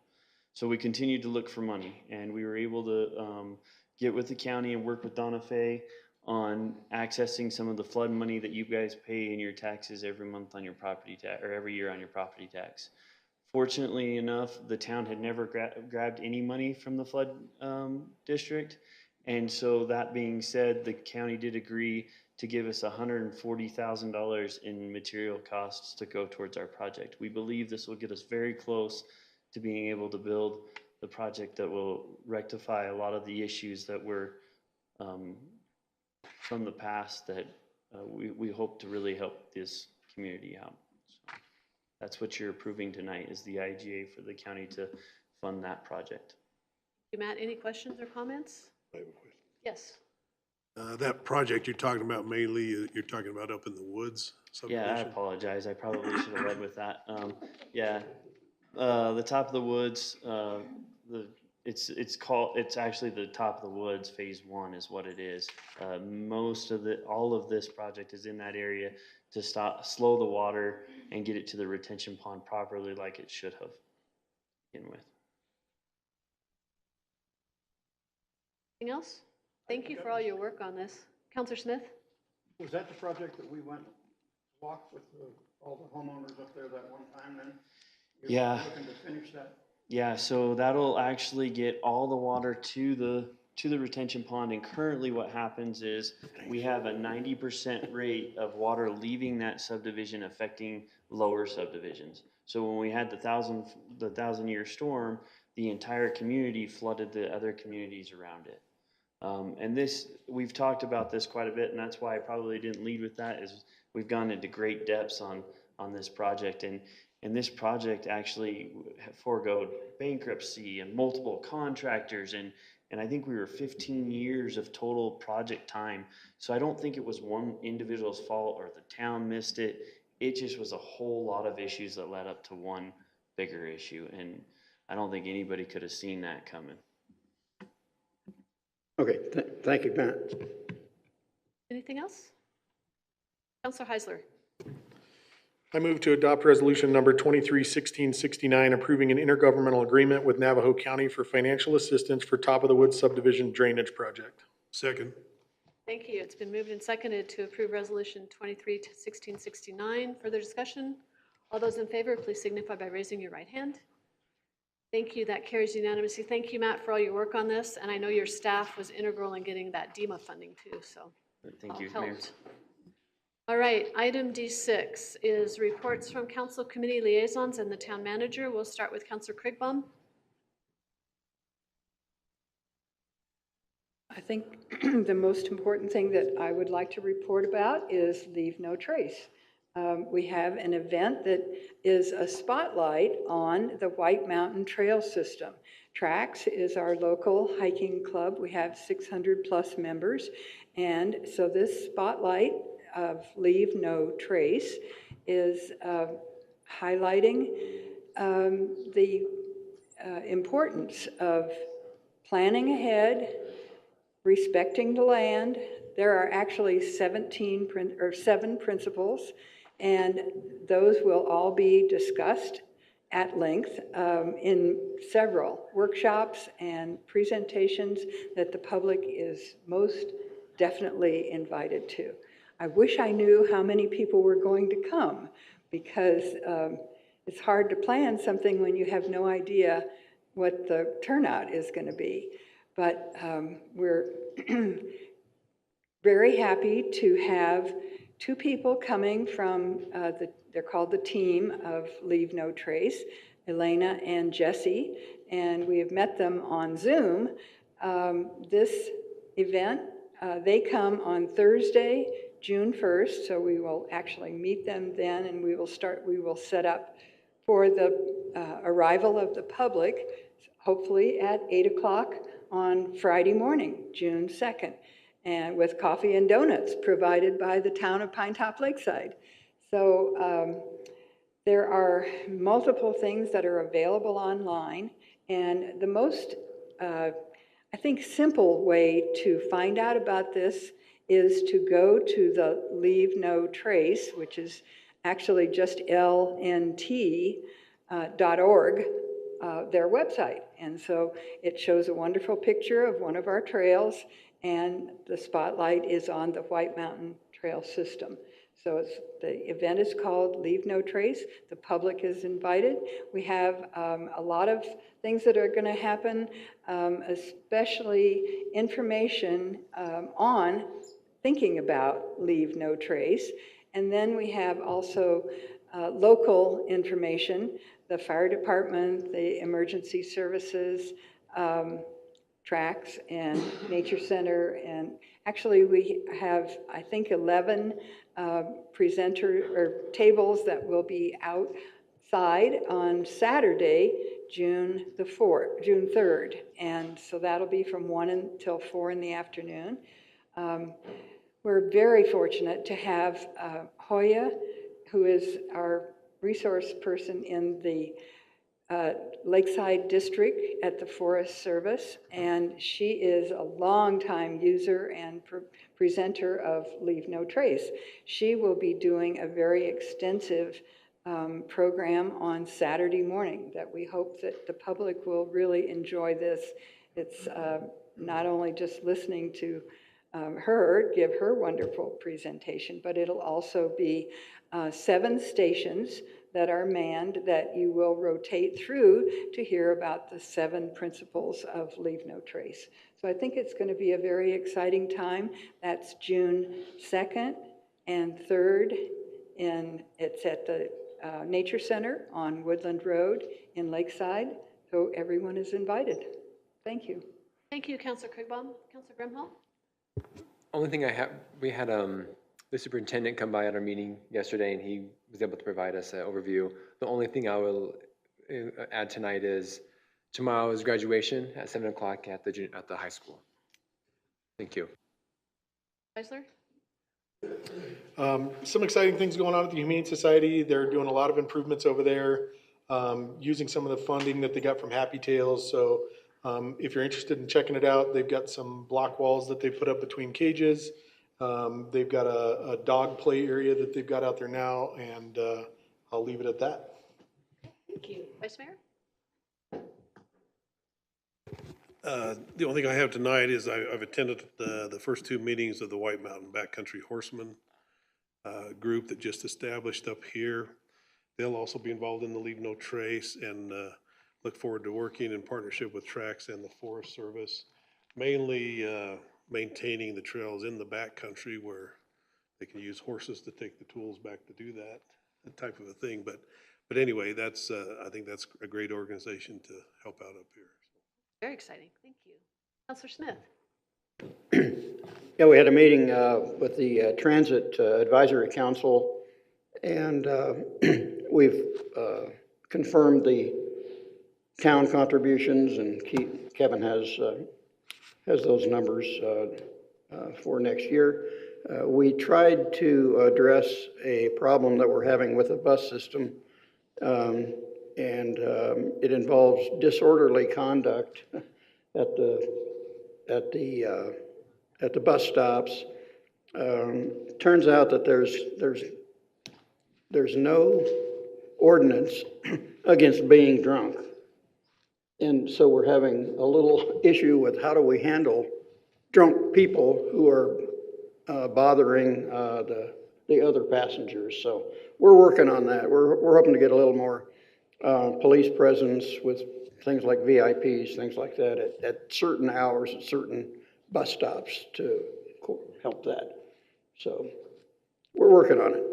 So we continued to look for money, and we were able to get with the county and work with Donna Fay on accessing some of the flood money that you guys pay in your taxes every month on your property tax, or every year on your property tax. Fortunately enough, the town had never grabbed any money from the flood district, and so that being said, the county did agree to give us $140,000 in material costs to go towards our project. We believe this will get us very close to being able to build the project that will rectify a lot of the issues that were from the past that we hope to really help this community out. So that's what you're approving tonight, is the IGA for the county to fund that project. Matt, any questions or comments? I have a question. Yes. That project you're talking about mainly, you're talking about up in the woods subdivision? Yeah, I apologize. I probably should have led with that. Yeah. The Top of the Woods, it's actually the Top of the Woods Phase 1 is what it is. All of this project is in that area to slow the water and get it to the retention pond properly like it should have begin with. Anything else? Thank you for all your work on this. Councilor Smith? Was that the project that we went walk with all the homeowners up there that one time then? Yeah. Looking to finish that? Yeah, so that'll actually get all the water to the retention pond, and currently what happens is we have a 90% rate of water leaving that subdivision affecting lower subdivisions. So when we had the 1,000-year storm, the entire community flooded the other communities around it. And we've talked about this quite a bit, and that's why I probably didn't lead with that, is we've gone into great depths on this project, and this project actually foregoed bankruptcy and multiple contractors, and I think we were 15 years of total project time. So I don't think it was one individual's fault or the town missed it. It just was a whole lot of issues that led up to one bigger issue, and I don't think anybody could have seen that coming. Okay, thank you, Matt. Anything else? Councilor Heisler. I move to adopt resolution number 231669, approving an intergovernmental agreement with Navajo County for financial assistance for Top of the Woods subdivision drainage project. Second. Thank you. It's been moved and seconded to approve resolution 231669. Further discussion? All those in favor, please signify by raising your right hand. Thank you. That carries unanimously. Thank you, Matt, for all your work on this. And I know your staff was integral in getting that DEMA funding too, so. Thank you, helped. Mayor. All right, item D6 is reports from council committee liaisons and the town manager. We'll start with Councilor Krigbaum. I think the most important thing that I would like to report about is Leave No Trace. We have an event that is a spotlight on the White Mountain Trail System. Trax is our local hiking club. We have 600 plus members. And so this spotlight of Leave No Trace is highlighting the importance of planning ahead, respecting the land. There are actually 7 principles, and those will all be discussed at length in several workshops and presentations that the public is most definitely invited to. I wish I knew how many people were going to come, because it's hard to plan something when you have no idea what the turnout is going to be. But we're very happy to have 2 people coming from, they're called the team of Leave No Trace, Elena and Jesse, and we have met them on Zoom. This event, they come on Thursday, June 1st, so we will actually meet them then, and we will set up for the arrival of the public, hopefully at 8 o'clock on Friday morning, June 2nd, and with coffee and donuts provided by the town of Pinetop-Lakeside. So there are multiple things that are available online, and the most, I think, simple way to find out about this is to go to the Leave No Trace, which is actually just lnt.org, their website. And so it shows a wonderful picture of one of our trails, and the spotlight is on the White Mountain Trail System. So the event is called Leave No Trace. The public is invited. We have a lot of things that are going to happen, especially information on thinking about Leave No Trace. And then we have also local information, the fire department, the emergency services, Trax and Nature Center. And actually we have, I think, 11 tables that will be outside on Saturday, June 3rd. And so that'll be from 1 until 4 in the afternoon. We're very fortunate to have Hoya, who is our resource person in the Lakeside District at the Forest Service, and she is a longtime user and presenter of Leave No Trace. She will be doing a very extensive program on Saturday morning that we hope that the public will really enjoy this. It's not only just listening to her give her wonderful presentation, but it'll also be 7 stations that are manned that you will rotate through to hear about the 7 principles of Leave No Trace. So I think it's going to be a very exciting time. That's June 2nd and 3rd, and it's at the Nature Center on Woodland Road in Lakeside. So everyone is invited. Thank you. Thank you, Councilor Krigbaum. Councilor Brimhall? Only thing we had the superintendent come by at our meeting yesterday, and he was able to provide us an overview. The only thing I will add tonight is tomorrow is graduation at 7 o'clock at the high school. Thank you. Heisler? Some exciting things going on at the Humane Society. They're doing a lot of improvements over there. using some of the funding that they got from Happy Tales. So if you're interested in checking it out, they've got some block walls that they put up between cages. They've got a dog play area that they've got out there now, and I'll leave it at that. Thank you. Vice Mayor? The only thing I have tonight is I've attended the first two meetings of the White Mountain Backcountry Horsemen group that just established up here. They'll also be involved in the Leave No Trace, and look forward to working in partnership with Trax and the Forest Service, mainly maintaining the trails in the backcountry where they can use horses to take the tools back to do that type of a thing. But anyway, that's I think that's a great organization to help out up here. Very exciting. Thank you. Councilor Smith? Yeah, we had a meeting with the Transit Advisory Council, and we've confirmed the town contributions, and Kevin has those numbers for next year. We tried to address a problem that we're having with the bus system, and it involves disorderly conduct at the bus stops. Turns out that there's no ordinance against being drunk. And so we're having a little issue with how do we handle drunk people who are bothering the other passengers. So we're working on that. We're hoping to get a little more police presence with things like VIPs, things like that at certain hours at certain bus stops to help that. So we're working on it.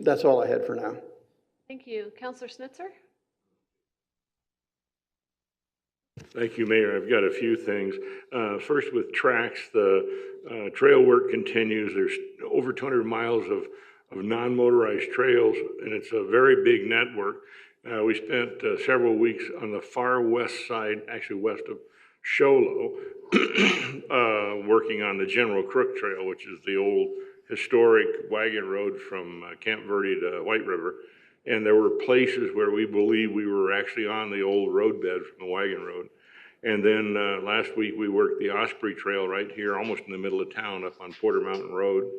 That's all I had for now. Thank you. Councilor Snitzer? Thank you, Mayor. I've got a few things. First, with Trax, the trail work continues. There's over 200 miles of non-motorized trails, and it's a very big network. We spent several weeks on the far west side, actually west of Show Low, working on the General Crook Trail, which is the old historic wagon road from Camp Verde to White River. And there were places where we believe we were actually on the old roadbed from the wagon road. And then last week we worked the Osprey Trail right here, almost in the middle of town, up on Porter Mountain Road.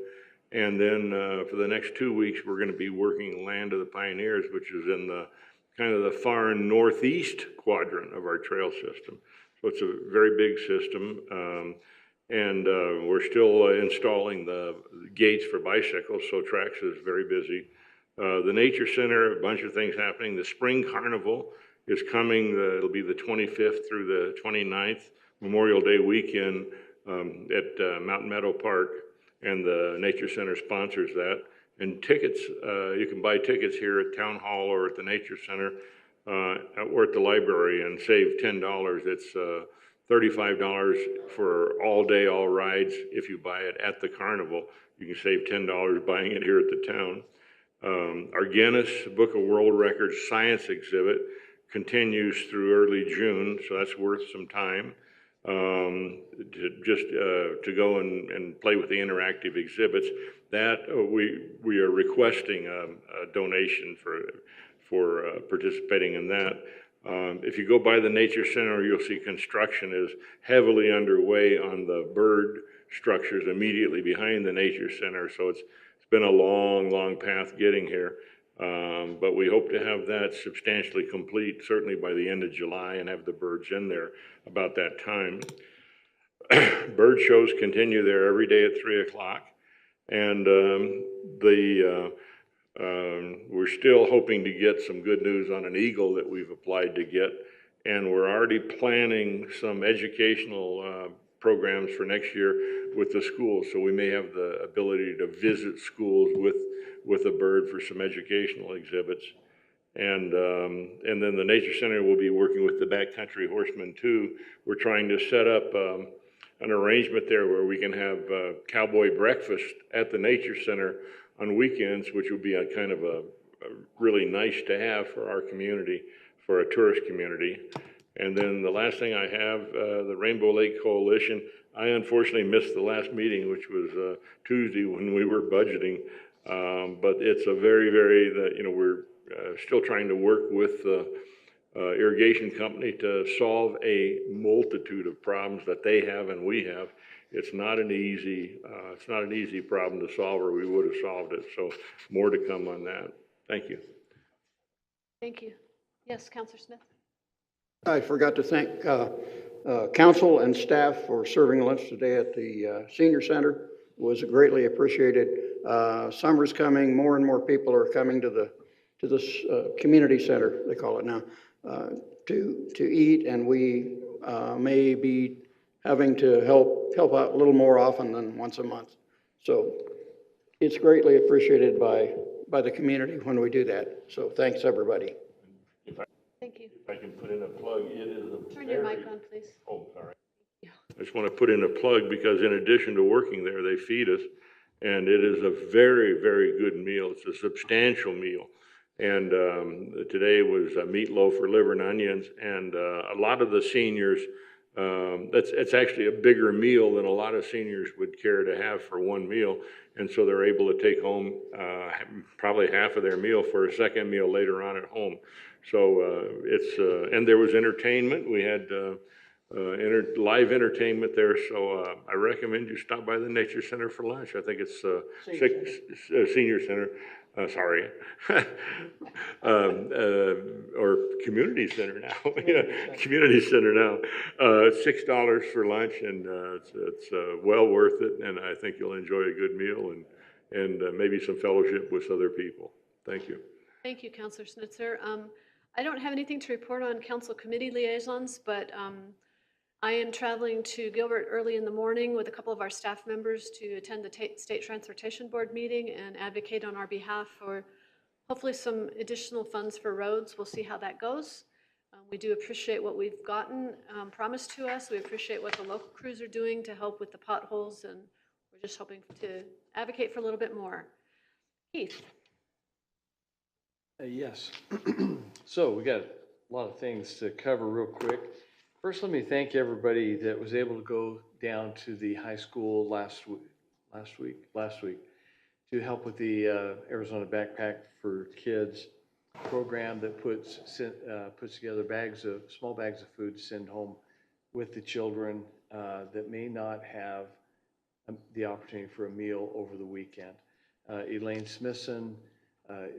And then for the next 2 weeks, we're going to be working Land of the Pioneers, which is in the kind of the far northeast quadrant of our trail system. So it's a very big system. And we're still installing the gates for bicycles, so Trax is very busy. The Nature Center, a bunch of things happening. The Spring Carnival is coming. It'll be the 25th through the 29th, Memorial Day weekend at Mountain Meadow Park, and the Nature Center sponsors that. And tickets, you can buy tickets here at Town Hall or at the Nature Center or at the library and save $10. It's $35 for all day, all rides. If you buy it at the carnival, you can save $10 buying it here at the town. Our Guinness Book of World Records science exhibit continues through early June, so that's worth some time to go and play with the interactive exhibits. That we are requesting a donation for participating in that. If you go by the Nature Center, you'll see construction is heavily underway on the bird structures immediately behind the Nature Center, so it's been a long path getting here, but we hope to have that substantially complete, certainly by the end of July, and have the birds in there about that time. Bird shows continue there every day at 3 o'clock, and we're still hoping to get some good news on an eagle that we've applied to get, and we're already planning some educational programs for next year with the schools, so we may have the ability to visit schools with a bird for some educational exhibits. And then the Nature Center will be working with the Backcountry Horsemen too. We're trying to set up an arrangement there where we can have cowboy breakfast at the Nature Center on weekends, which would be a kind of a really nice to have for our community, for a tourist community. And then the last thing I have, the Rainbow Lake Coalition. I unfortunately missed the last meeting, which was Tuesday when we were budgeting. But it's a very, still trying to work with the irrigation company to solve a multitude of problems that they have and we have. It's not an easy problem to solve, or we would have solved it. So more to come on that. Thank you. Thank you. Yes, Councilor Smith. I forgot to thank council and staff for serving lunch today at the senior center. It was greatly appreciated. Summer's coming, more and more people are coming to this community center, they call it now, to eat, and we may be having to help out a little more often than once a month. So it's greatly appreciated by the community when we do that. So thanks, everybody. Thank you. If I can put in a plug, it is a Turn your mic on, please. Oh, sorry. I just want to put in a plug because in addition to working there, they feed us, and it is a very, very good meal. It's a substantial meal. And today was a meatloaf or liver and onions, and a lot of the seniors, it's actually a bigger meal than a lot of seniors would care to have for one meal, and so they're able to take home probably half of their meal for a second meal later on at home. So and there was entertainment. We had live entertainment there, so I recommend you stop by the Nature Center for lunch. I think it's Senior Center. Sorry, or Community Center now. Yeah, Community Center now. $6 for lunch, and it's well worth it. And I think you'll enjoy a good meal and maybe some fellowship with other people. Thank you. Thank you, Councilor Snitzer. I don't have anything to report on council committee liaisons, but I am traveling to Gilbert early in the morning with a couple of our staff members to attend the State Transportation Board meeting and advocate on our behalf for hopefully some additional funds for roads. We'll see how that goes. We do appreciate what we've gotten promised to us. We appreciate what the local crews are doing to help with the potholes, and we're just hoping to advocate for a little bit more. Keith. Yes. So we got a lot of things to cover real quick. First, let me thank everybody that was able to go down to the high school last week to help with the Arizona Backpack for Kids program that puts together small bags of food to send home with the children that may not have the opportunity for a meal over the weekend. Elaine Smithson,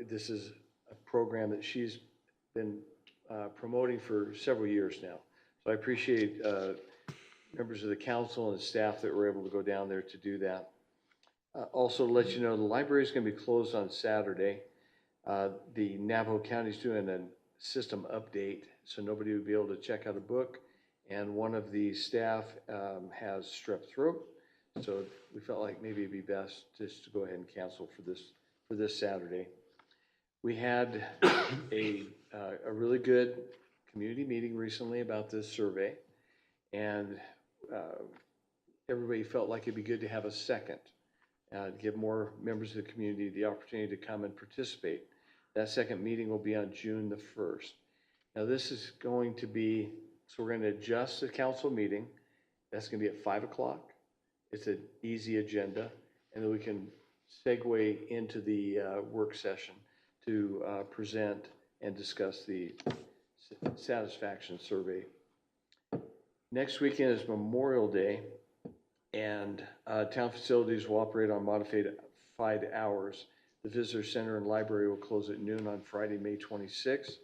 this is a program that she's been promoting for several years now. So I appreciate members of the council and staff that were able to go down there to do that. Also to let you know, the library is going to be closed on Saturday. The Navajo County is doing a system update, so nobody would be able to check out a book. And one of the staff has strep throat, so we felt like maybe it'd be best just to go ahead and cancel for this Saturday. We had a really good community meeting recently about this survey, and everybody felt like it'd be good to have a second, to give more members of the community the opportunity to come and participate. That second meeting will be on June the 1st. Now this is going to be, so we're going to adjust the council meeting. That's going to be at 5 o'clock. It's an easy agenda, and then we can segue into the work session to present and discuss the satisfaction survey. Next weekend is Memorial Day, and town facilities will operate on modified hours. The visitor center and library will close at noon on Friday, May 26th.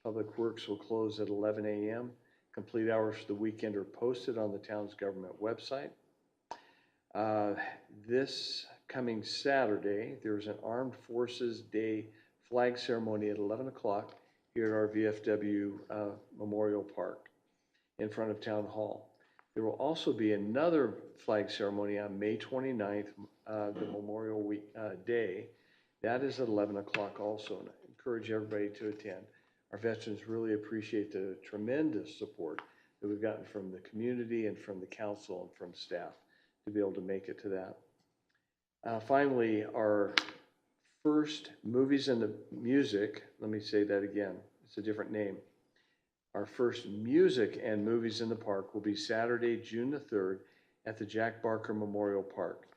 Public Works will close at 11 a.m. Complete hours for the weekend are posted on the town's government website. This coming Saturday, there's an Armed Forces Day flag ceremony at 11 o'clock here at our VFW Memorial Park in front of Town Hall. There will also be another flag ceremony on May 29th, the Memorial Week Day. That is at 11 o'clock also, and I encourage everybody to attend. Our veterans really appreciate the tremendous support that we've gotten from the community and from the council and from staff to be able to make it to that. Finally, our first Movies and the Music, let me say that again, it's a different name. Our first Music and Movies in the Park will be Saturday, June the 3rd at the Jack Barker Memorial Park.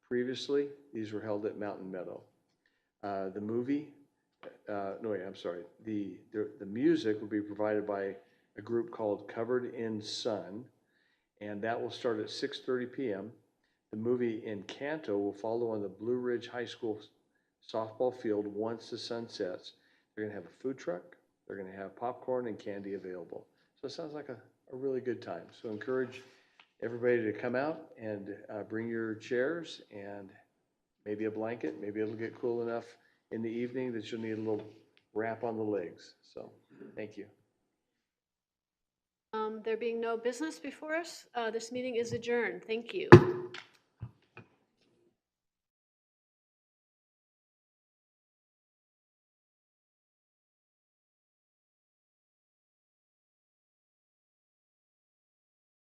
Previously, these were held at Mountain Meadow. The movie no, wait, I'm sorry. The music will be provided by a group called Covered in Sun, and that will start at 6:30 p.m. The movie Encanto will follow on the Blue Ridge High School softball field once the sun sets. They're going to have a food truck. They're going to have popcorn and candy available. So it sounds like a really good time. So encourage everybody to come out and bring your chairs and maybe a blanket. Maybe it'll get cool enough in the evening that you'll need a little wrap on the legs. So thank you. There being no business before us, this meeting is adjourned. Thank you.